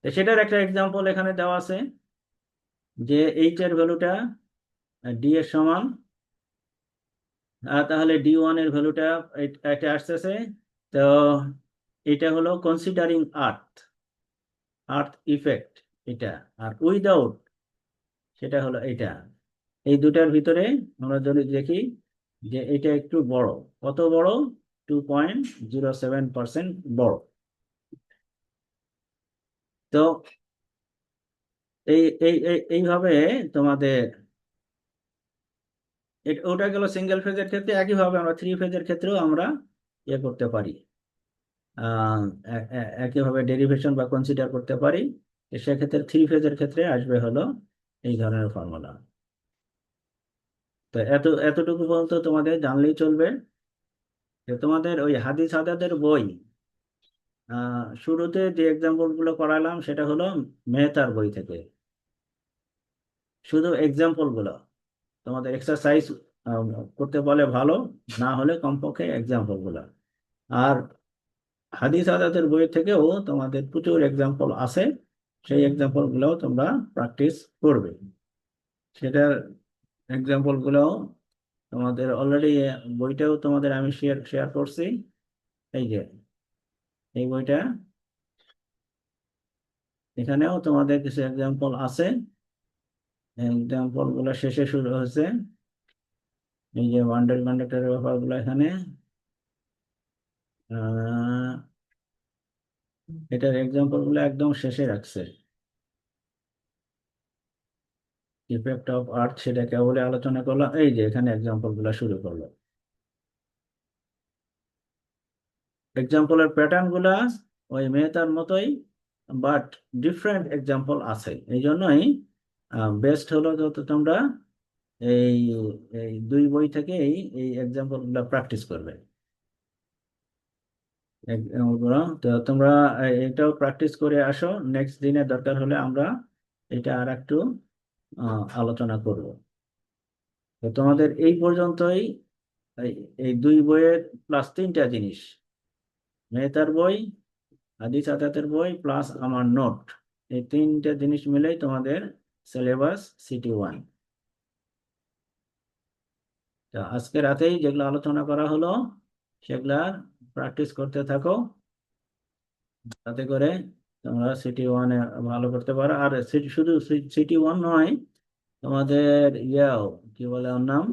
তো সেটার একটা এক্সাম্পল এখানে দেওয়া আছে, যে এইচ এর ভ্যালুটা ডি এর সমান, তাহলে ডি1 এর ভ্যালুটা এটা আসতেছে। তো এটা হলো কনসিডারিং আর্থ, আর্থ ইফেক্ট এটা। আর উইদাউট, সেটা হলো এটা। এই দুটার ভিতরে আমরা যদি দেখি যে এটা একটু বড়, কত বড়, 2.07% বড়। তো এইভাবে তোমাদের ওটা গেল সিঙ্গেল ফেজের ক্ষেত্রে। একইভাবে আমরা থ্রি ফেজের ক্ষেত্রেও আমরা ইয়ে করতে পারি, আহ, একইভাবে ডেরিভেশন বা কনসিডার করতে পারি। তো সেক্ষেত্রে থ্রি ফেজের ক্ষেত্রে আসবে হলো এই ধরনের ফর্মুলা। তো এতটুকু পর্যন্ত তোমাদের জানলেই চলবে। যে তোমাদের ওই হাদিস হাদাদের বই, শুরুতে যে এক্সাম্পল গুলো করালাম সেটা হলো মেহতার বই থেকে, শুধু এক্সাম্পল গুলো। তোমাদের এক্সারসাইজ করতে বলে ভালো, না হলে কমপক্ষে এক্সাম্পল গুলো। আর হাদিস আদাতের বই থেকেও তোমাদের প্রচুর এক্সাম্পল আছে, সেই এক্সাম্পল গুলোও তোমরা প্র্যাকটিস করবে। সেটার এক্সাম্পল গুলোও তোমাদের অলরেডি বইটাও তোমাদের আমি শেয়ার শেয়ার করছি। এই যে এই বইটা, এখানেও তোমাদের কিছু এক্সাম্পল আছে। এক্সাম্পল গুলো শেষে শুরু হয়েছে। এই যে ওয়ান্ডার কন্ডাক্টরের ব্যাপারগুলো এখানে, আহ, এটার এক্সাম্পল গুলো একদম শেষে রাখছে। ইফেক্ট অফ আর্থ সেটা কেবল আলোচনা করলাম, এই যে এখানে এক্সাম্পল গুলো শুরু করলো। এক্সাম্পলের প্যাটার্ন গুলা ওই মেহতার মতোই, বাট ডিফারেন্ট এক্সাম্পল আছে। এই জন্যই বেস্ট হলো যত তোমরা এই এই দুই বই থেকে এই এক্সাম্পল গুলা প্র্যাকটিস করবে। তো তোমরা এটাও প্র্যাকটিস করে আসো। নেক্সট দিনে দরকার হলে আমরা এটা আর একটু আলোচনা করব। তো তোমাদের এই পর্যন্তই। এই এই দুই বইয়ের প্লাস তিনটা জিনিস, মেহতার বই, হাদিস আদাতের বই প্লাস আমার নোট, এই তিনটা জিনিস মিলেই তোমাদের সিলেবাস সিটি 1। তো আজকে রাতেই যেগুলো আলোচনা করা হলো সেগুলা প্র্যাকটিস করতে থাকো, তাতে করে তোমরা সিটি 1-এ ভালো করতে পারো। আর শুধু সিটি 1 নয়, তোমাদের ইয়াও কি বলে ওর নাম,